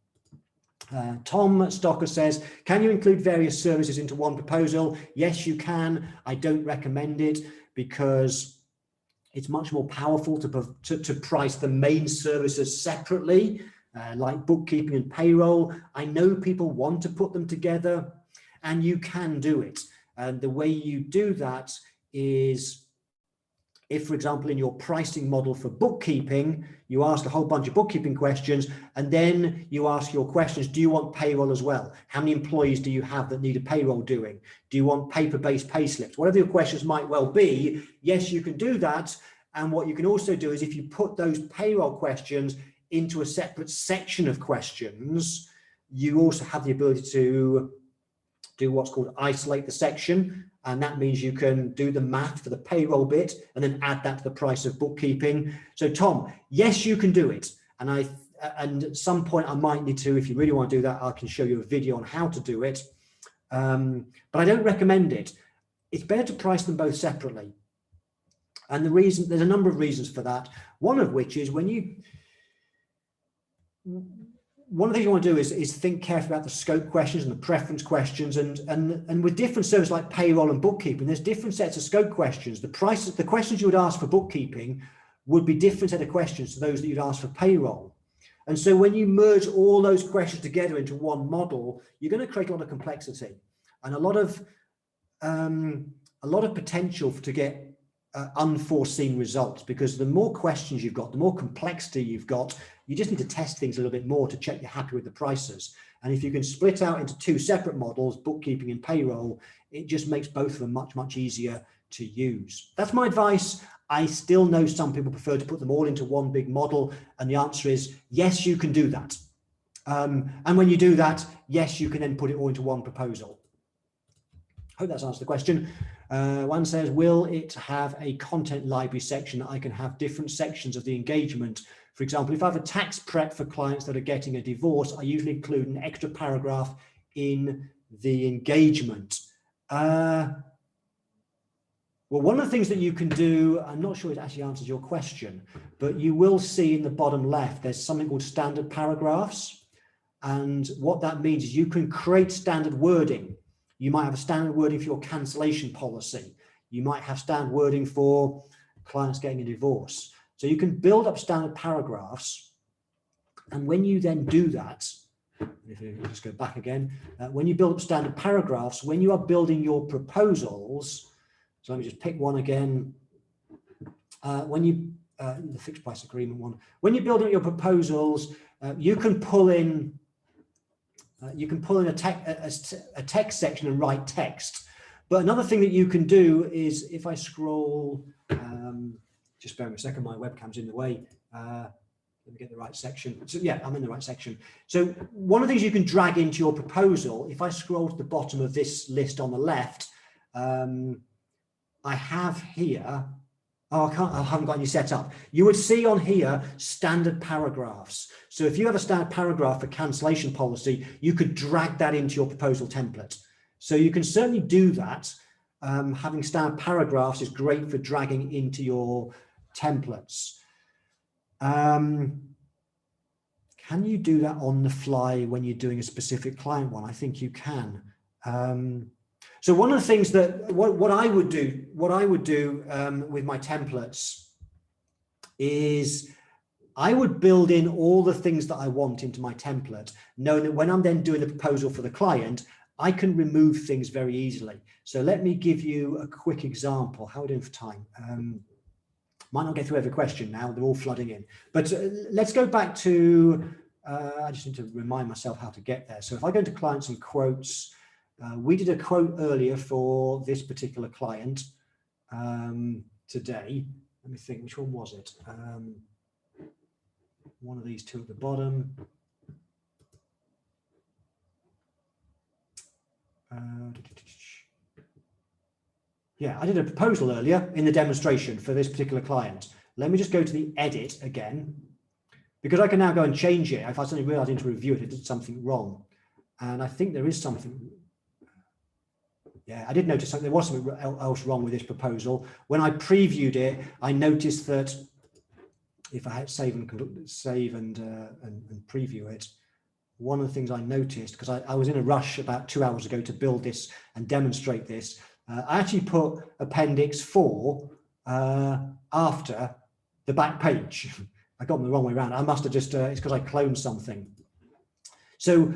Tom Stocker says, can you include various services into one proposal? Yes, you can. I don't recommend it because it's much more powerful to price the main services separately, like bookkeeping and payroll. I know people want to put them together, and you can do it. And the way you do that is, if, for example, in your pricing model for bookkeeping, you ask a whole bunch of bookkeeping questions, and then you ask your questions, do you want payroll as well? How many employees do you have that need a payroll doing? Do you want paper-based pay slips? Whatever your questions might well be, yes, you can do that. And what you can also do is, if you put those payroll questions into a separate section of questions, you also have the ability to do what's called isolate the section. And that means you can do the math for the payroll bit and then add that to the price of bookkeeping. So Tom, yes, you can do it. And at some point I might need to, if you really want to do that, I can show you a video on how to do it. But I don't recommend it. It's better to price them both separately. And the reason, there's a number of reasons for that. One of which is one of the things you want to do is think carefully about the scope questions and the preference questions, and with different services like payroll and bookkeeping, there's different sets of scope questions. The questions you would ask for bookkeeping would be different set of questions to those that you'd ask for payroll. And so when you merge all those questions together into one model, you're going to create a lot of complexity and a lot of potential to get unforeseen results, because the more questions you've got, the more complexity you've got. You just need to test things a little bit more to check you're happy with the prices. And if you can split out into two separate models, bookkeeping and payroll, it just makes both of them much, much easier to use. That's my advice. I still know some people prefer to put them all into one big model. And the answer is, yes, you can do that. And when you do that, yes, you can then put it all into one proposal. Hope that's answered the question. One says, will it have a content library section that I can have different sections of the engagement? For example, if I have a tax prep for clients that are getting a divorce, I usually include an extra paragraph in the engagement. Well, one of the things that you can do, I'm not sure it actually answers your question, but you will see in the bottom left, there's something called standard paragraphs. And what that means is you can create standard wording. You might have a standard wording for your cancellation policy. You might have standard wording for clients getting a divorce. So you can build up standard paragraphs. And when you then do that, if you just go back again, when you build up standard paragraphs, when you are building your proposals, so let me just pick one again. The fixed price agreement one, when you're building your proposals, you can pull in a text section and write text. But another thing that you can do is, if I scroll, just bear with me a second, my webcam's in the way. Let me get the right section. So yeah, I'm in the right section. So one of the things you can drag into your proposal, if I scroll to the bottom of this list on the left, I have here, I haven't got any set up. You would see on here standard paragraphs. So if you have a standard paragraph for cancellation policy, you could drag that into your proposal template. So you can certainly do that. Having standard paragraphs is great for dragging into your templates. Can you do that on the fly when you're doing a specific client one? I think you can. So one of the things that what I would do with my templates is I would build in all the things that I want into my template, knowing that when I'm then doing the proposal for the client, I can remove things very easily. So let me give you a quick example. How are we doing for time? Might not get through every question now, they're all flooding in. But let's go back to, I just need to remind myself how to get there. So if I go into clients and quotes, we did a quote earlier for this particular client today. Let me think, which one was it? One of these two at the bottom. Yeah, I did a proposal earlier in the demonstration for this particular client. Let me just go to the edit again, because I can now go and change it. If I suddenly realize I need to review it, I did something wrong. And I think there is something. Yeah, I did notice something. There was something else wrong with this proposal. When I previewed it, I noticed that if I had save and preview it, one of the things I noticed, because I was in a rush about 2 hours ago to build this and demonstrate this, I actually put Appendix 4 after the back page. I got them the wrong way around. I must have just, it's because I cloned something. So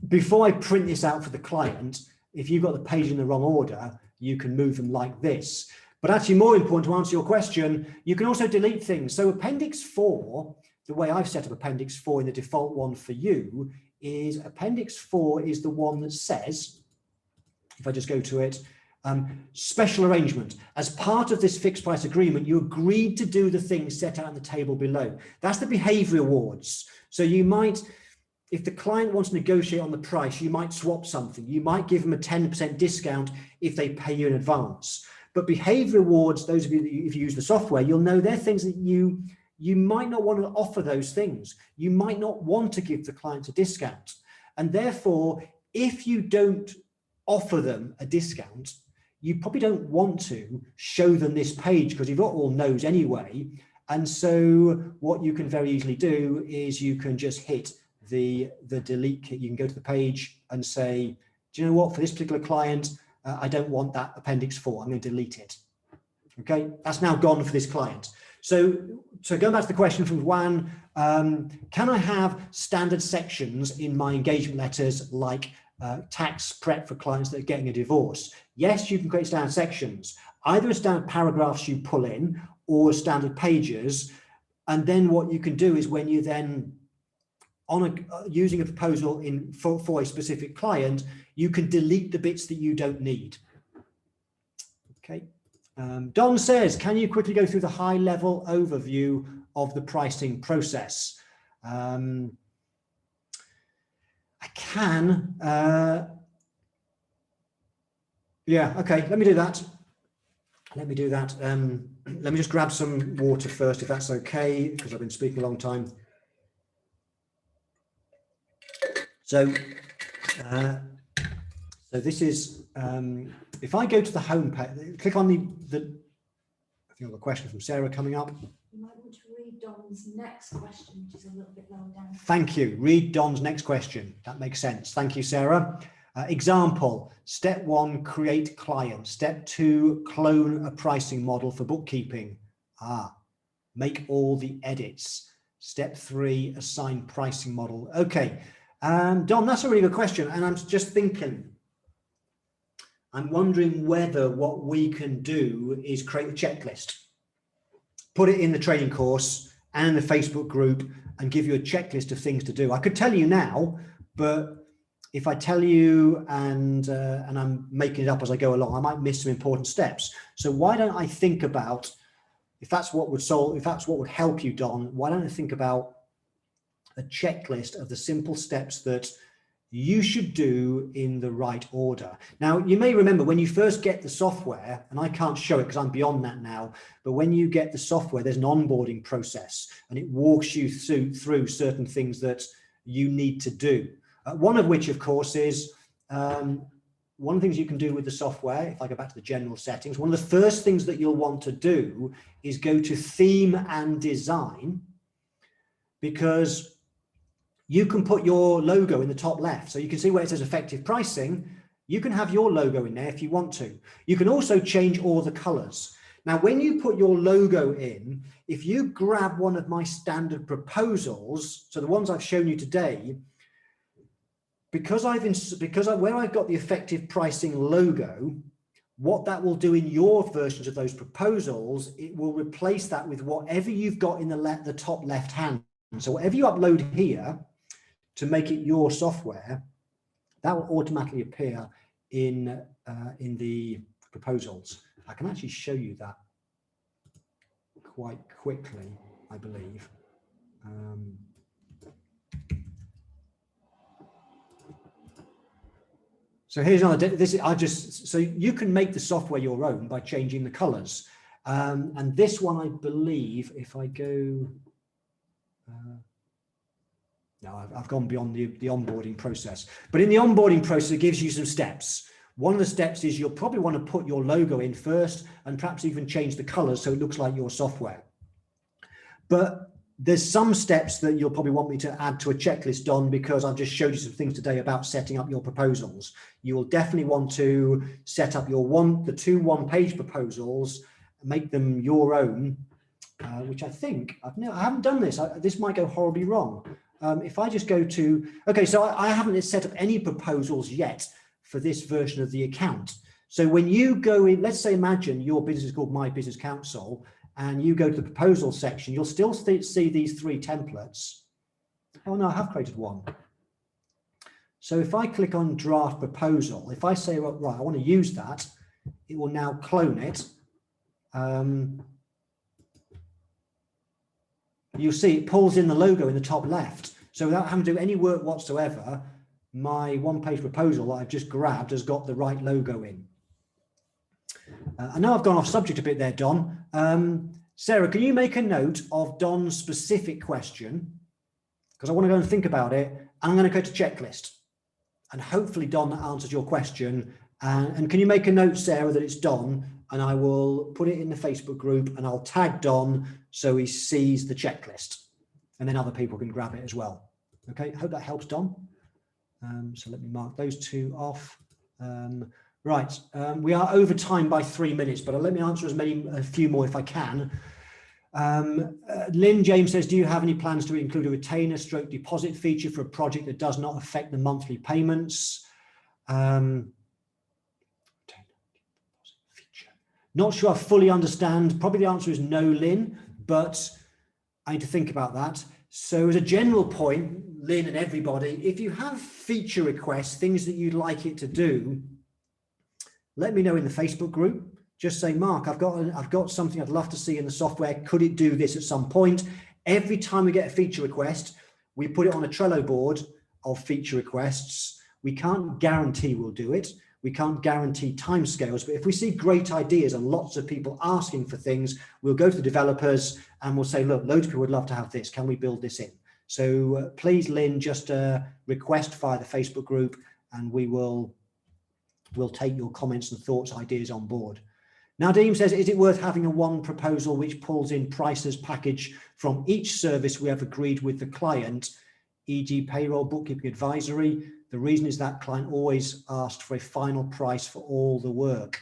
before I print this out for the client, if you've got the page in the wrong order, you can move them like this. But actually more important, to answer your question, you can also delete things. So Appendix 4, the way I've set up Appendix 4 in the default one for you is Appendix 4 is the one that says, if I just go to it, special arrangement. As part of this fixed price agreement, you agreed to do the things set out in the table below. That's the behavior awards. So you might, if the client wants to negotiate on the price, you might swap something. You might give them a 10% discount if they pay you in advance. But behavior awards, those of you that if you use the software, you'll know they're things that you might not want to offer those things. You might not want to give the client a discount. And therefore, if you don't offer them a discount, you probably don't want to show them this page because you've got all no's anyway. And so what you can very easily do is you can just hit the delete key. You can go to the page and say, do you know what, for this particular client, I don't want that Appendix 4. I'm going to delete it. Okay, that's now gone for this client. So going back to the question from Juan, can I have standard sections in my engagement letters like tax prep for clients that are getting a divorce? Yes, you can create standard sections, either as standard paragraphs you pull in or standard pages. And then what you can do is when you then using a proposal for a specific client, you can delete the bits that you don't need. Okay. Don says, can you quickly go through the high level overview of the pricing process? I can. Yeah, okay, let me do that. Let me do that. Let me just grab some water first, if that's okay, because I've been speaking a long time. So this is, if I go to the home page, click on the I think I've got a question from Sarah coming up. You might want to read Don's next question, which is a little bit lower down. Thank you. Read Don's next question. That makes sense. Thank you, Sarah. Example, step 1, create client. Step 2, clone a pricing model for bookkeeping. Make all the edits. Step 3, assign pricing model. Okay. Don, that's a really good question. And I'm just thinking, I'm wondering whether what we can do is create a checklist, put it in the training course and in the Facebook group and give you a checklist of things to do. I could tell you now, but if I tell you and I'm making it up as I go along, I might miss some important steps. So why don't I think about, if that's what would help you, Don, why don't I think about a checklist of the simple steps that you should do in the right order. Now, you may remember when you first get the software, and I can't show it because I'm beyond that now, but when you get the software, there's an onboarding process and it walks you through certain things that you need to do. One of which, of course, is one of the things you can do with the software, if I go back to the general settings, one of the first things that you'll want to do is go to theme and design, because you can put your logo in the top left. So you can see where it says effective pricing. You can have your logo in there if you want to. You can also change all the colors. Now, when you put your logo in, if you grab one of my standard proposals, so the ones I've shown you today, because where I've got the effective pricing logo, what that will do in your versions of those proposals, it will replace that with whatever you've got in the top left hand. So whatever you upload here to make it your software, that will automatically appear in the proposals. I can actually show you that quite quickly, I believe. So here's another, so you can make the software your own by changing the colors. And this one, I believe, if I go, no, I've gone beyond the onboarding process, but in the onboarding process, it gives you some steps. One of the steps is you'll probably want to put your logo in first and perhaps even change the colors so it looks like your software. But there's some steps that you'll probably want me to add to a checklist, Don, because I've just showed you some things today about setting up your proposals. You will definitely want to set up the two one-page proposals, make them your own, which I think, I haven't done this. This might go horribly wrong. If I just go to, okay, so I haven't set up any proposals yet for this version of the account. So when you go in, let's say, imagine your business is called My Business Council, and you go to the proposal section, you'll still see these 3 templates. Oh no, I have created one. So if I click on draft proposal, if I say, well, right, I want to use that, it will now clone it. You'll see it pulls in the logo in the top left. So without having to do any work whatsoever, my one-page proposal that I've just grabbed has got the right logo in. I know I've gone off subject a bit there, Don. Sarah, can you make a note of Don's specific question? Because I want to go and think about it. I'm going to go to checklist. And hopefully Don answers your question. And can you make a note, Sarah, that it's Don? And I will put it in the Facebook group and I'll tag Don so he sees the checklist. And then other people can grab it as well. Okay, hope that helps, Don. So let me mark those 2 off. Right, we are over time by 3 minutes, but let me answer a few more if I can. Lynn James says, do you have any plans to include a retainer stroke deposit feature for a project that does not affect the monthly payments? Not sure I fully understand. Probably the answer is no, Lynn, but I need to think about that. So as a general point, Lynn and everybody, if you have feature requests, things that you'd like it to do, let me know in the Facebook group. Just say, Mark, I've got something I'd love to see in the software. Could it do this at some point? Every time we get a feature request, we put it on a Trello board of feature requests. We can't guarantee we'll do it. We can't guarantee timescales, but if we see great ideas and lots of people asking for things, we'll go to the developers and we'll say, look, loads of people would love to have this. Can we build this in? So please, Lynn, just request via the Facebook group and we'll take your comments and thoughts, ideas on board. Nadeem says, is it worth having a one proposal which pulls in prices package from each service we have agreed with the client, e.g. payroll, bookkeeping, advisory? The reason is that client always asked for a final price for all the work.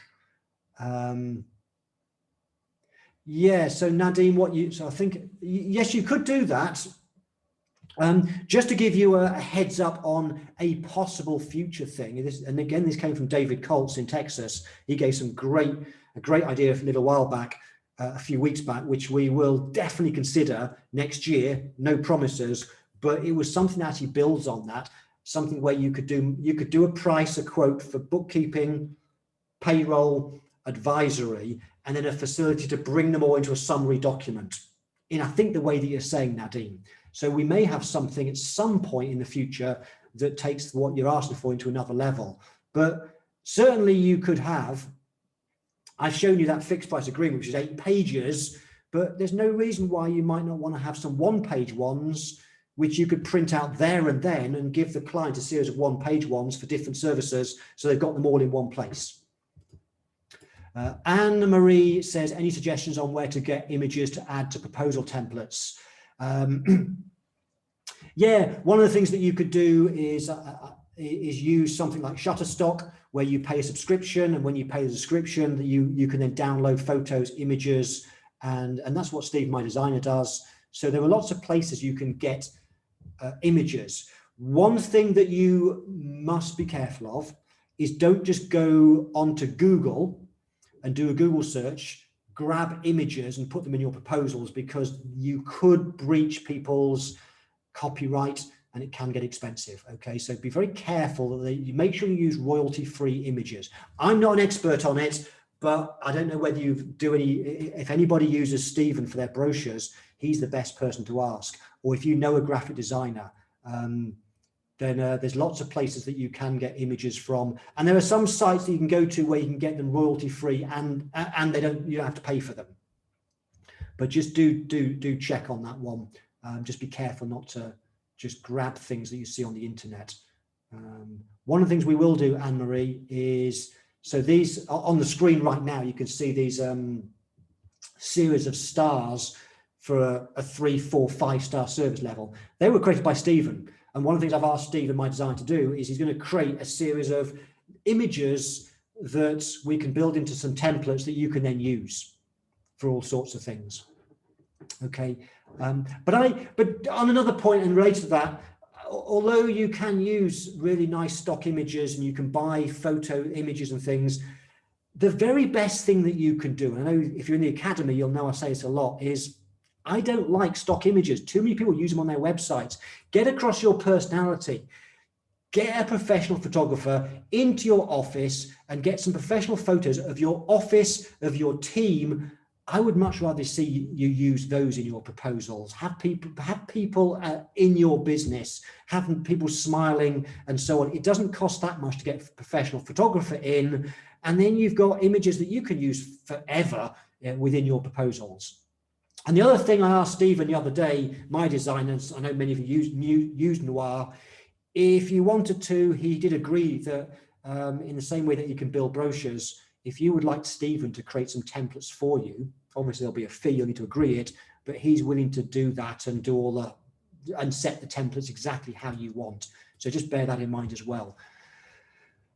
Yeah, so Nadeem, so I think, yes, you could do that. Just to give you a heads up on a possible future thing, and again, this came from David Colts in Texas. He gave some a great idea a little while back, a few weeks back, which we will definitely consider next year. No promises, but it was something that actually builds on that. Something where you could do a price, a quote for bookkeeping, payroll, advisory, and then a facility to bring them all into a summary document. In I think the way that you're saying, Nadeem. So we may have something at some point in the future that takes what you're asking for into another level. But certainly you could have, I've shown you that fixed price agreement, which is 8 pages, but there's no reason why you might not want to have some one-page ones, which you could print out there and then and give the client a series of one-page ones for different services, so they've got them all in one place. Anne-Marie says, any suggestions on where to get images to add to proposal templates? Yeah, one of the things that you could do is use something like Shutterstock, where you pay a subscription, and when you pay the subscription, that you can then download photos, images, and that's what Steve, my designer, does. So there are lots of places you can get images. One thing that you must be careful of is don't just go onto Google and do a Google search, grab images and put them in your proposals, because you could breach people's copyright and it can get expensive. Okay, so be very careful that you make sure you use royalty-free images. I'm not an expert on it, but I don't know whether you do if anybody uses Stephen for their brochures, he's the best person to ask. Or if you know a graphic designer, then there's lots of places that you can get images from. And there are some sites that you can go to where you can get them royalty free and you don't have to pay for them. But just do check on that one. Just be careful not to just grab things that you see on the internet. One of the things we will do, Anne-Marie, is, so these on the screen right now, you can see these series of stars for a 3, 4, 5-star service level. They were created by Stephen. And one of the things I've asked Stephen, my designer, to do is he's going to create a series of images that we can build into some templates that you can then use for all sorts of things. Okay, but on another point and related to that, although you can use really nice stock images and you can buy photo images and things, the very best thing that you can do, and I know if you're in the academy, you'll know I say this a lot, is I don't like stock images. Too many people use them on their websites. Get across your personality. Get a professional photographer into your office and get some professional photos of your office, of your team. I would much rather see you use those in your proposals. Have people in your business, have people smiling and so on. It doesn't cost that much to get a professional photographer in, and then you've got images that you can use forever within your proposals. And the other thing I asked Stephen the other day, my designers, I know many of you use Noir, if you wanted to, he did agree that in the same way that you can build brochures, if you would like Stephen to create some templates for you, obviously there'll be a fee, you'll need to agree it, but he's willing to do that and do all the, and set the templates exactly how you want. So just bear that in mind as well.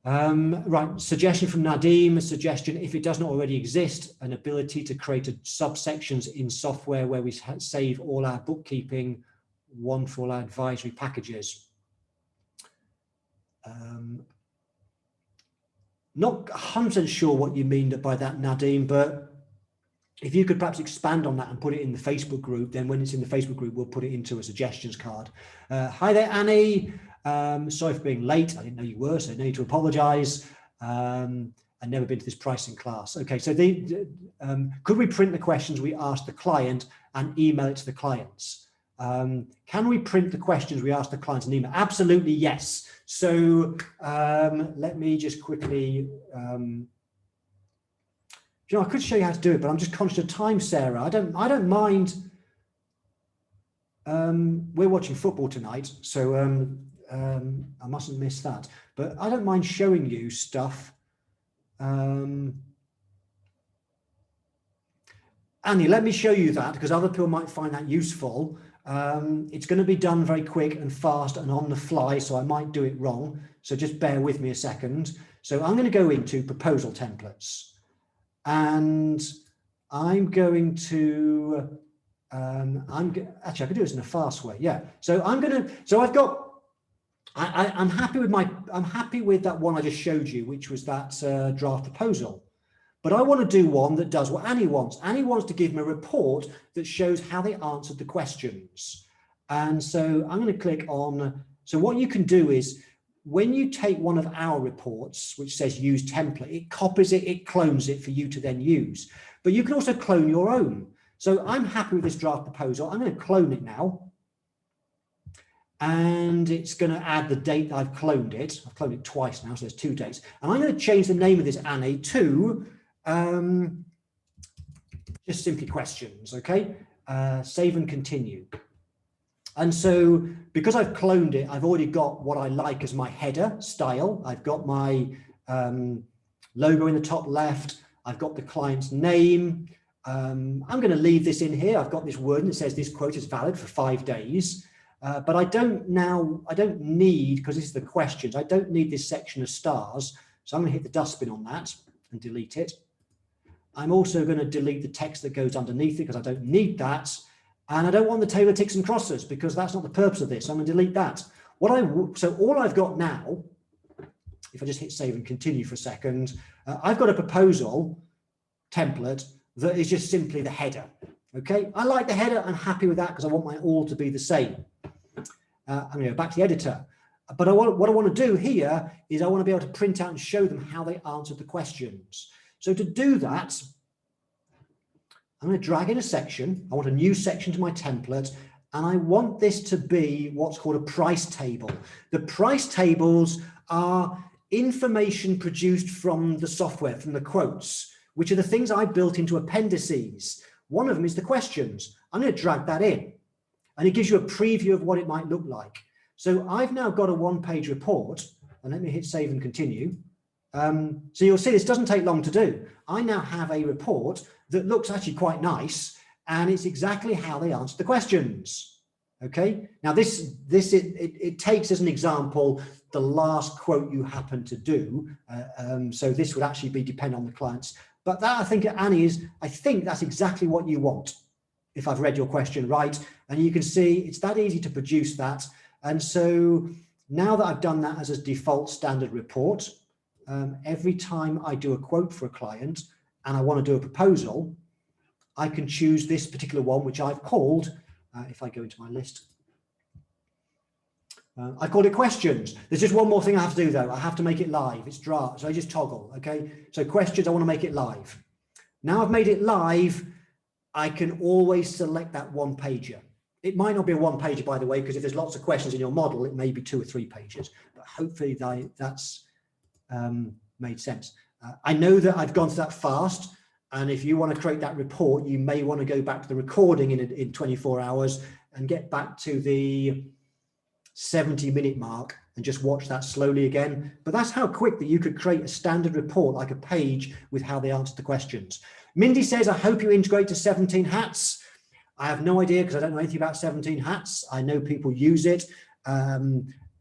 Right, suggestion from Nadim, a suggestion, if it doesn't already exist, an ability to create subsections in software where we save all our bookkeeping, one for all our advisory packages. Not 100% sure what you mean by that, Nadim, but if you could perhaps expand on that and put it in the Facebook group, then when it's in the Facebook group, we'll put it into a suggestions card. Hi there, Annie. Sorry for being late. I didn't know you were, so no need to apologize. I've never been to this pricing class. Okay, so could we print the questions we asked the client and email it to the clients? Can we print the questions we asked the clients and email? Absolutely, yes. So let me just quickly, you know, I could show you how to do it, but I'm just conscious of time, Sarah. I don't mind. We're watching football tonight, so I mustn't miss that. But I don't mind showing you stuff. Annie, let me show you that because other people might find that useful. It's going to be done very quick and fast and on the fly, so I might do it wrong. So just bear with me a second. So I'm going to go into proposal templates. And I'm going to, actually I could do this in a fast way. Yeah. So I've got, I'm happy with that one I just showed you, which was that draft proposal. But I want to do one that does what Annie wants. Annie wants to give me a report that shows how they answered the questions. And so I'm going to click on, so what you can do is, when you take one of our reports, which says use template, it copies it, it clones it for you to then use. But you can also clone your own. So I'm happy with this draft proposal. I'm going to clone it now. And it's going to add the date that I've cloned it. I've cloned it twice now, so there's 2 dates. And I'm going to change the name of this, Annie, to just simply questions, okay? Save and continue. And so because I've cloned it, I've already got what I like as my header style. I've got my logo in the top left. I've got the client's name. I'm going to leave this in here. I've got this word that says this quote is valid for 5 days. But I don't need, because this is the questions, I don't need this section of stars. So I'm going to hit the dustbin on that and delete it. I'm also going to delete the text that goes underneath it because I don't need that. And I don't want the table of ticks and crosses because that's not the purpose of this. I'm going to delete that. So all I've got now, if I just hit save and continue for a second, I've got a proposal template that is just simply the header. Okay, I like the header. I'm happy with that because I want my all to be the same. I'm going to go back to the editor. But what I want to do here is I want to be able to print out and show them how they answered the questions. So to do that, I'm going to drag in a section. I want a new section to my template, and I want this to be what's called a price table. The price tables are information produced from the software, from the quotes, which are the things I built into appendices. One of them is the questions. I'm going to drag that in, and it gives you a preview of what it might look like. So I've now got a one-page report, and let me hit save and continue. So you'll see this doesn't take long to do. I now have a report that looks actually quite nice, and it's exactly how they answer the questions. Okay, now it takes as an example the last quote you happen to do. So this would actually be dependent on the clients. But that, I think, Annie, I think that's exactly what you want, if I've read your question right. And you can see it's that easy to produce that. And so now that I've done that as a default standard report, every time I do a quote for a client and I want to do a proposal, I can choose this particular one, which I've called, if I go into my list, I called it questions. There's just one more thing I have to do though. I have to make it live. It's draft. So I just toggle. Okay. So questions, I want to make it live. Now I've made it live. I can always select that one pager. It might not be a one pager, by the way, because if there's lots of questions in your model, it may be 2 or 3 pages, but hopefully that's made sense. I know that I've gone through that fast. And if you want to create that report, you may want to go back to the recording in 24 hours and get back to the 70-minute mark and just watch that slowly again. But that's how quick that you could create a standard report, like a page with how they answer the questions. Mindy says, I hope you integrate to 17 Hats. I have no idea because I don't know anything about 17 Hats. I know people use it.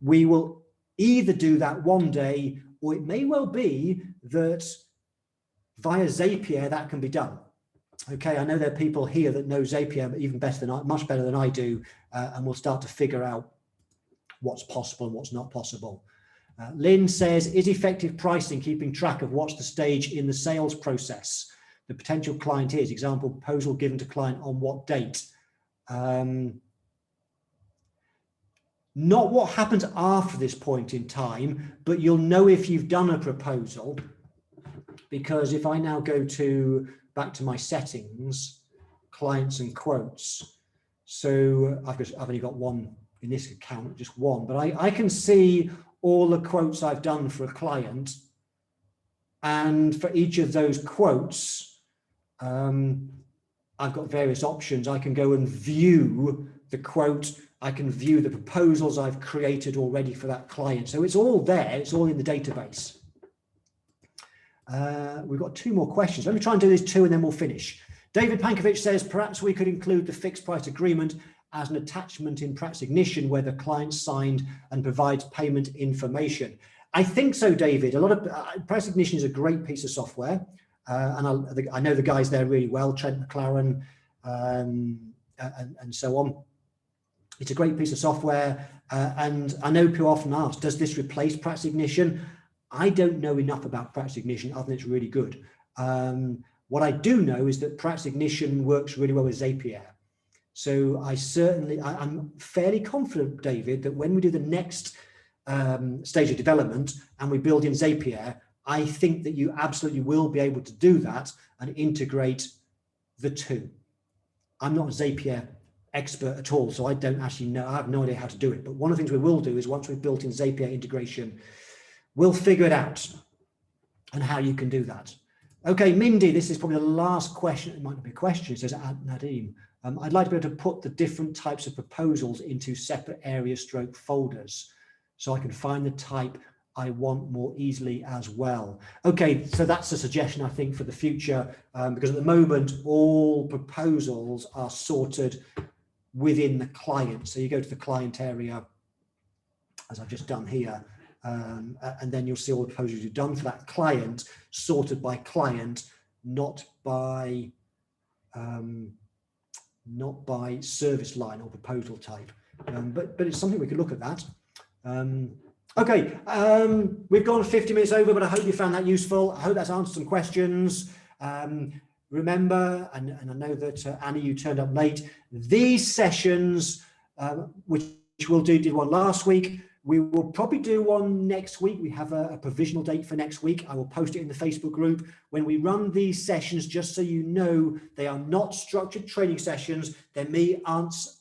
We will either do that one day, or it may well be that via Zapier that can be done. Okay, I know there are people here that know Zapier even better than much better than I do, and we'll start to figure out what's possible and what's not possible. Lynn says, is effective pricing keeping track of what's the stage in the sales process? The potential client is, example, proposal given to client on what date? Not what happens after this point in time, but you'll know if you've done a proposal, because if I now go back to my settings, clients and quotes, so I've only got one in this account, just one, but I can see all the quotes I've done for a client, and for each of those quotes, I've got various options. I can go and view the quote. I can view the proposals I've created already for that client. So it's all there. It's all in the database. We've got 2 more questions. Let me try and do these 2 and then we'll finish. David Pankovic says, perhaps we could include the fixed price agreement as an attachment in Practice Ignition where the client signed and provides payment information. I think so, David. A lot of Practice Ignition is a great piece of software. And I know the guys there really well, Trent McLaren and so on. It's a great piece of software. And I know people often ask, does this replace Practice Ignition? I don't know enough about Practice Ignition other than it's really good. What I do know is that Practice Ignition works really well with Zapier. So I'm fairly confident, David, that when we do the next stage of development and we build in Zapier, I think that you absolutely will be able to do that and integrate the 2. I'm not a Zapier expert at all, so I don't actually know. I have no idea how to do it. But one of the things we will do is once we've built in Zapier integration, we'll figure it out and how you can do that. Okay, Mindy, this is probably the last question. It might not be a question. It says, Nadeem, I'd like to be able to put the different types of proposals into separate area stroke folders so I can find the type I want more easily as well. Okay, so that's a suggestion, I think, for the future, because at the moment, all proposals are sorted within the client. So you go to the client area, as I've just done here, and then you'll see all the proposals you've done for that client, sorted by client, not by service line or proposal type. But it's something we could look at that. Okay, we've gone 50 minutes over, but I hope you found that useful. I hope that's answered some questions. Remember, and I know that Annie, you turned up late, these sessions, which we'll did one last week, We will probably do one next week. We have a provisional date for next week. I will post it in the Facebook group. When we run these sessions, just so you know, they are not structured training sessions. They're me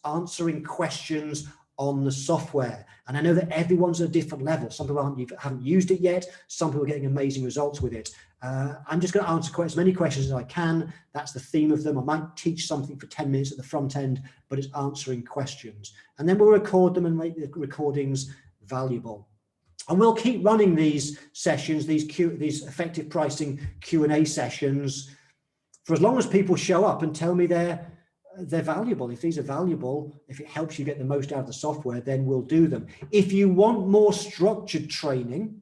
answering questions on the software. And I know that everyone's at a different level. Some people haven't used it yet. Some people are getting amazing results with it. I'm just going to answer as many questions as I can. That's the theme of them. I might teach something for 10 minutes at the front end, but it's answering questions. And then we'll record them and make the recordings valuable. And we'll keep running these sessions, these effective pricing Q&A sessions, for as long as people show up and tell me they're valuable. If these are valuable, if it helps you get the most out of the software, then we'll do them. If you want more structured training,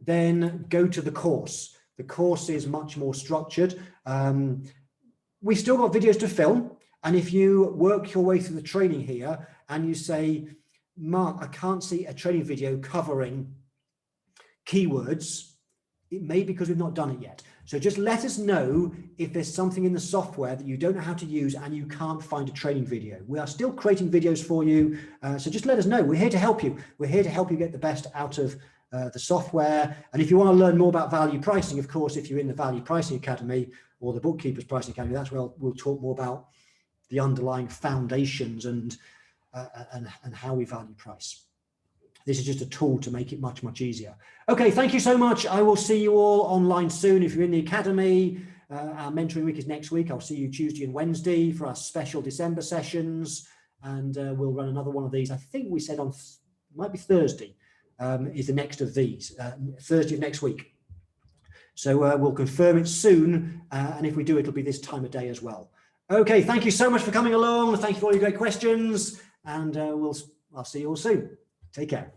then go to the course. The course is much more structured. We still got videos to film. And if you work your way through the training here and you say, Mark, I can't see a training video covering keywords, it may be because we've not done it yet. So just let us know if there's something in the software that you don't know how to use and you can't find a training video. We are still creating videos for you. So just let us know. We're here to help you. We're here to help you get the best out of the software. And if you want to learn more about value pricing, of course, if you're in the Value Pricing Academy or the Bookkeepers Pricing Academy, that's where we'll talk more about the underlying foundations and how we value price. This is just a tool to make it much, much easier. Okay, thank you so much. I will see you all online soon. If you're in the Academy, our mentoring week is next week. I'll see you Tuesday and Wednesday for our special December sessions. And we'll run another one of these. I think we said might be Thursday is the next of these, Thursday of next week. So we'll confirm it soon. And if we do, it'll be this time of day as well. Okay, thank you so much for coming along. Thank you for all your great questions. And I'll see you all soon. Take care.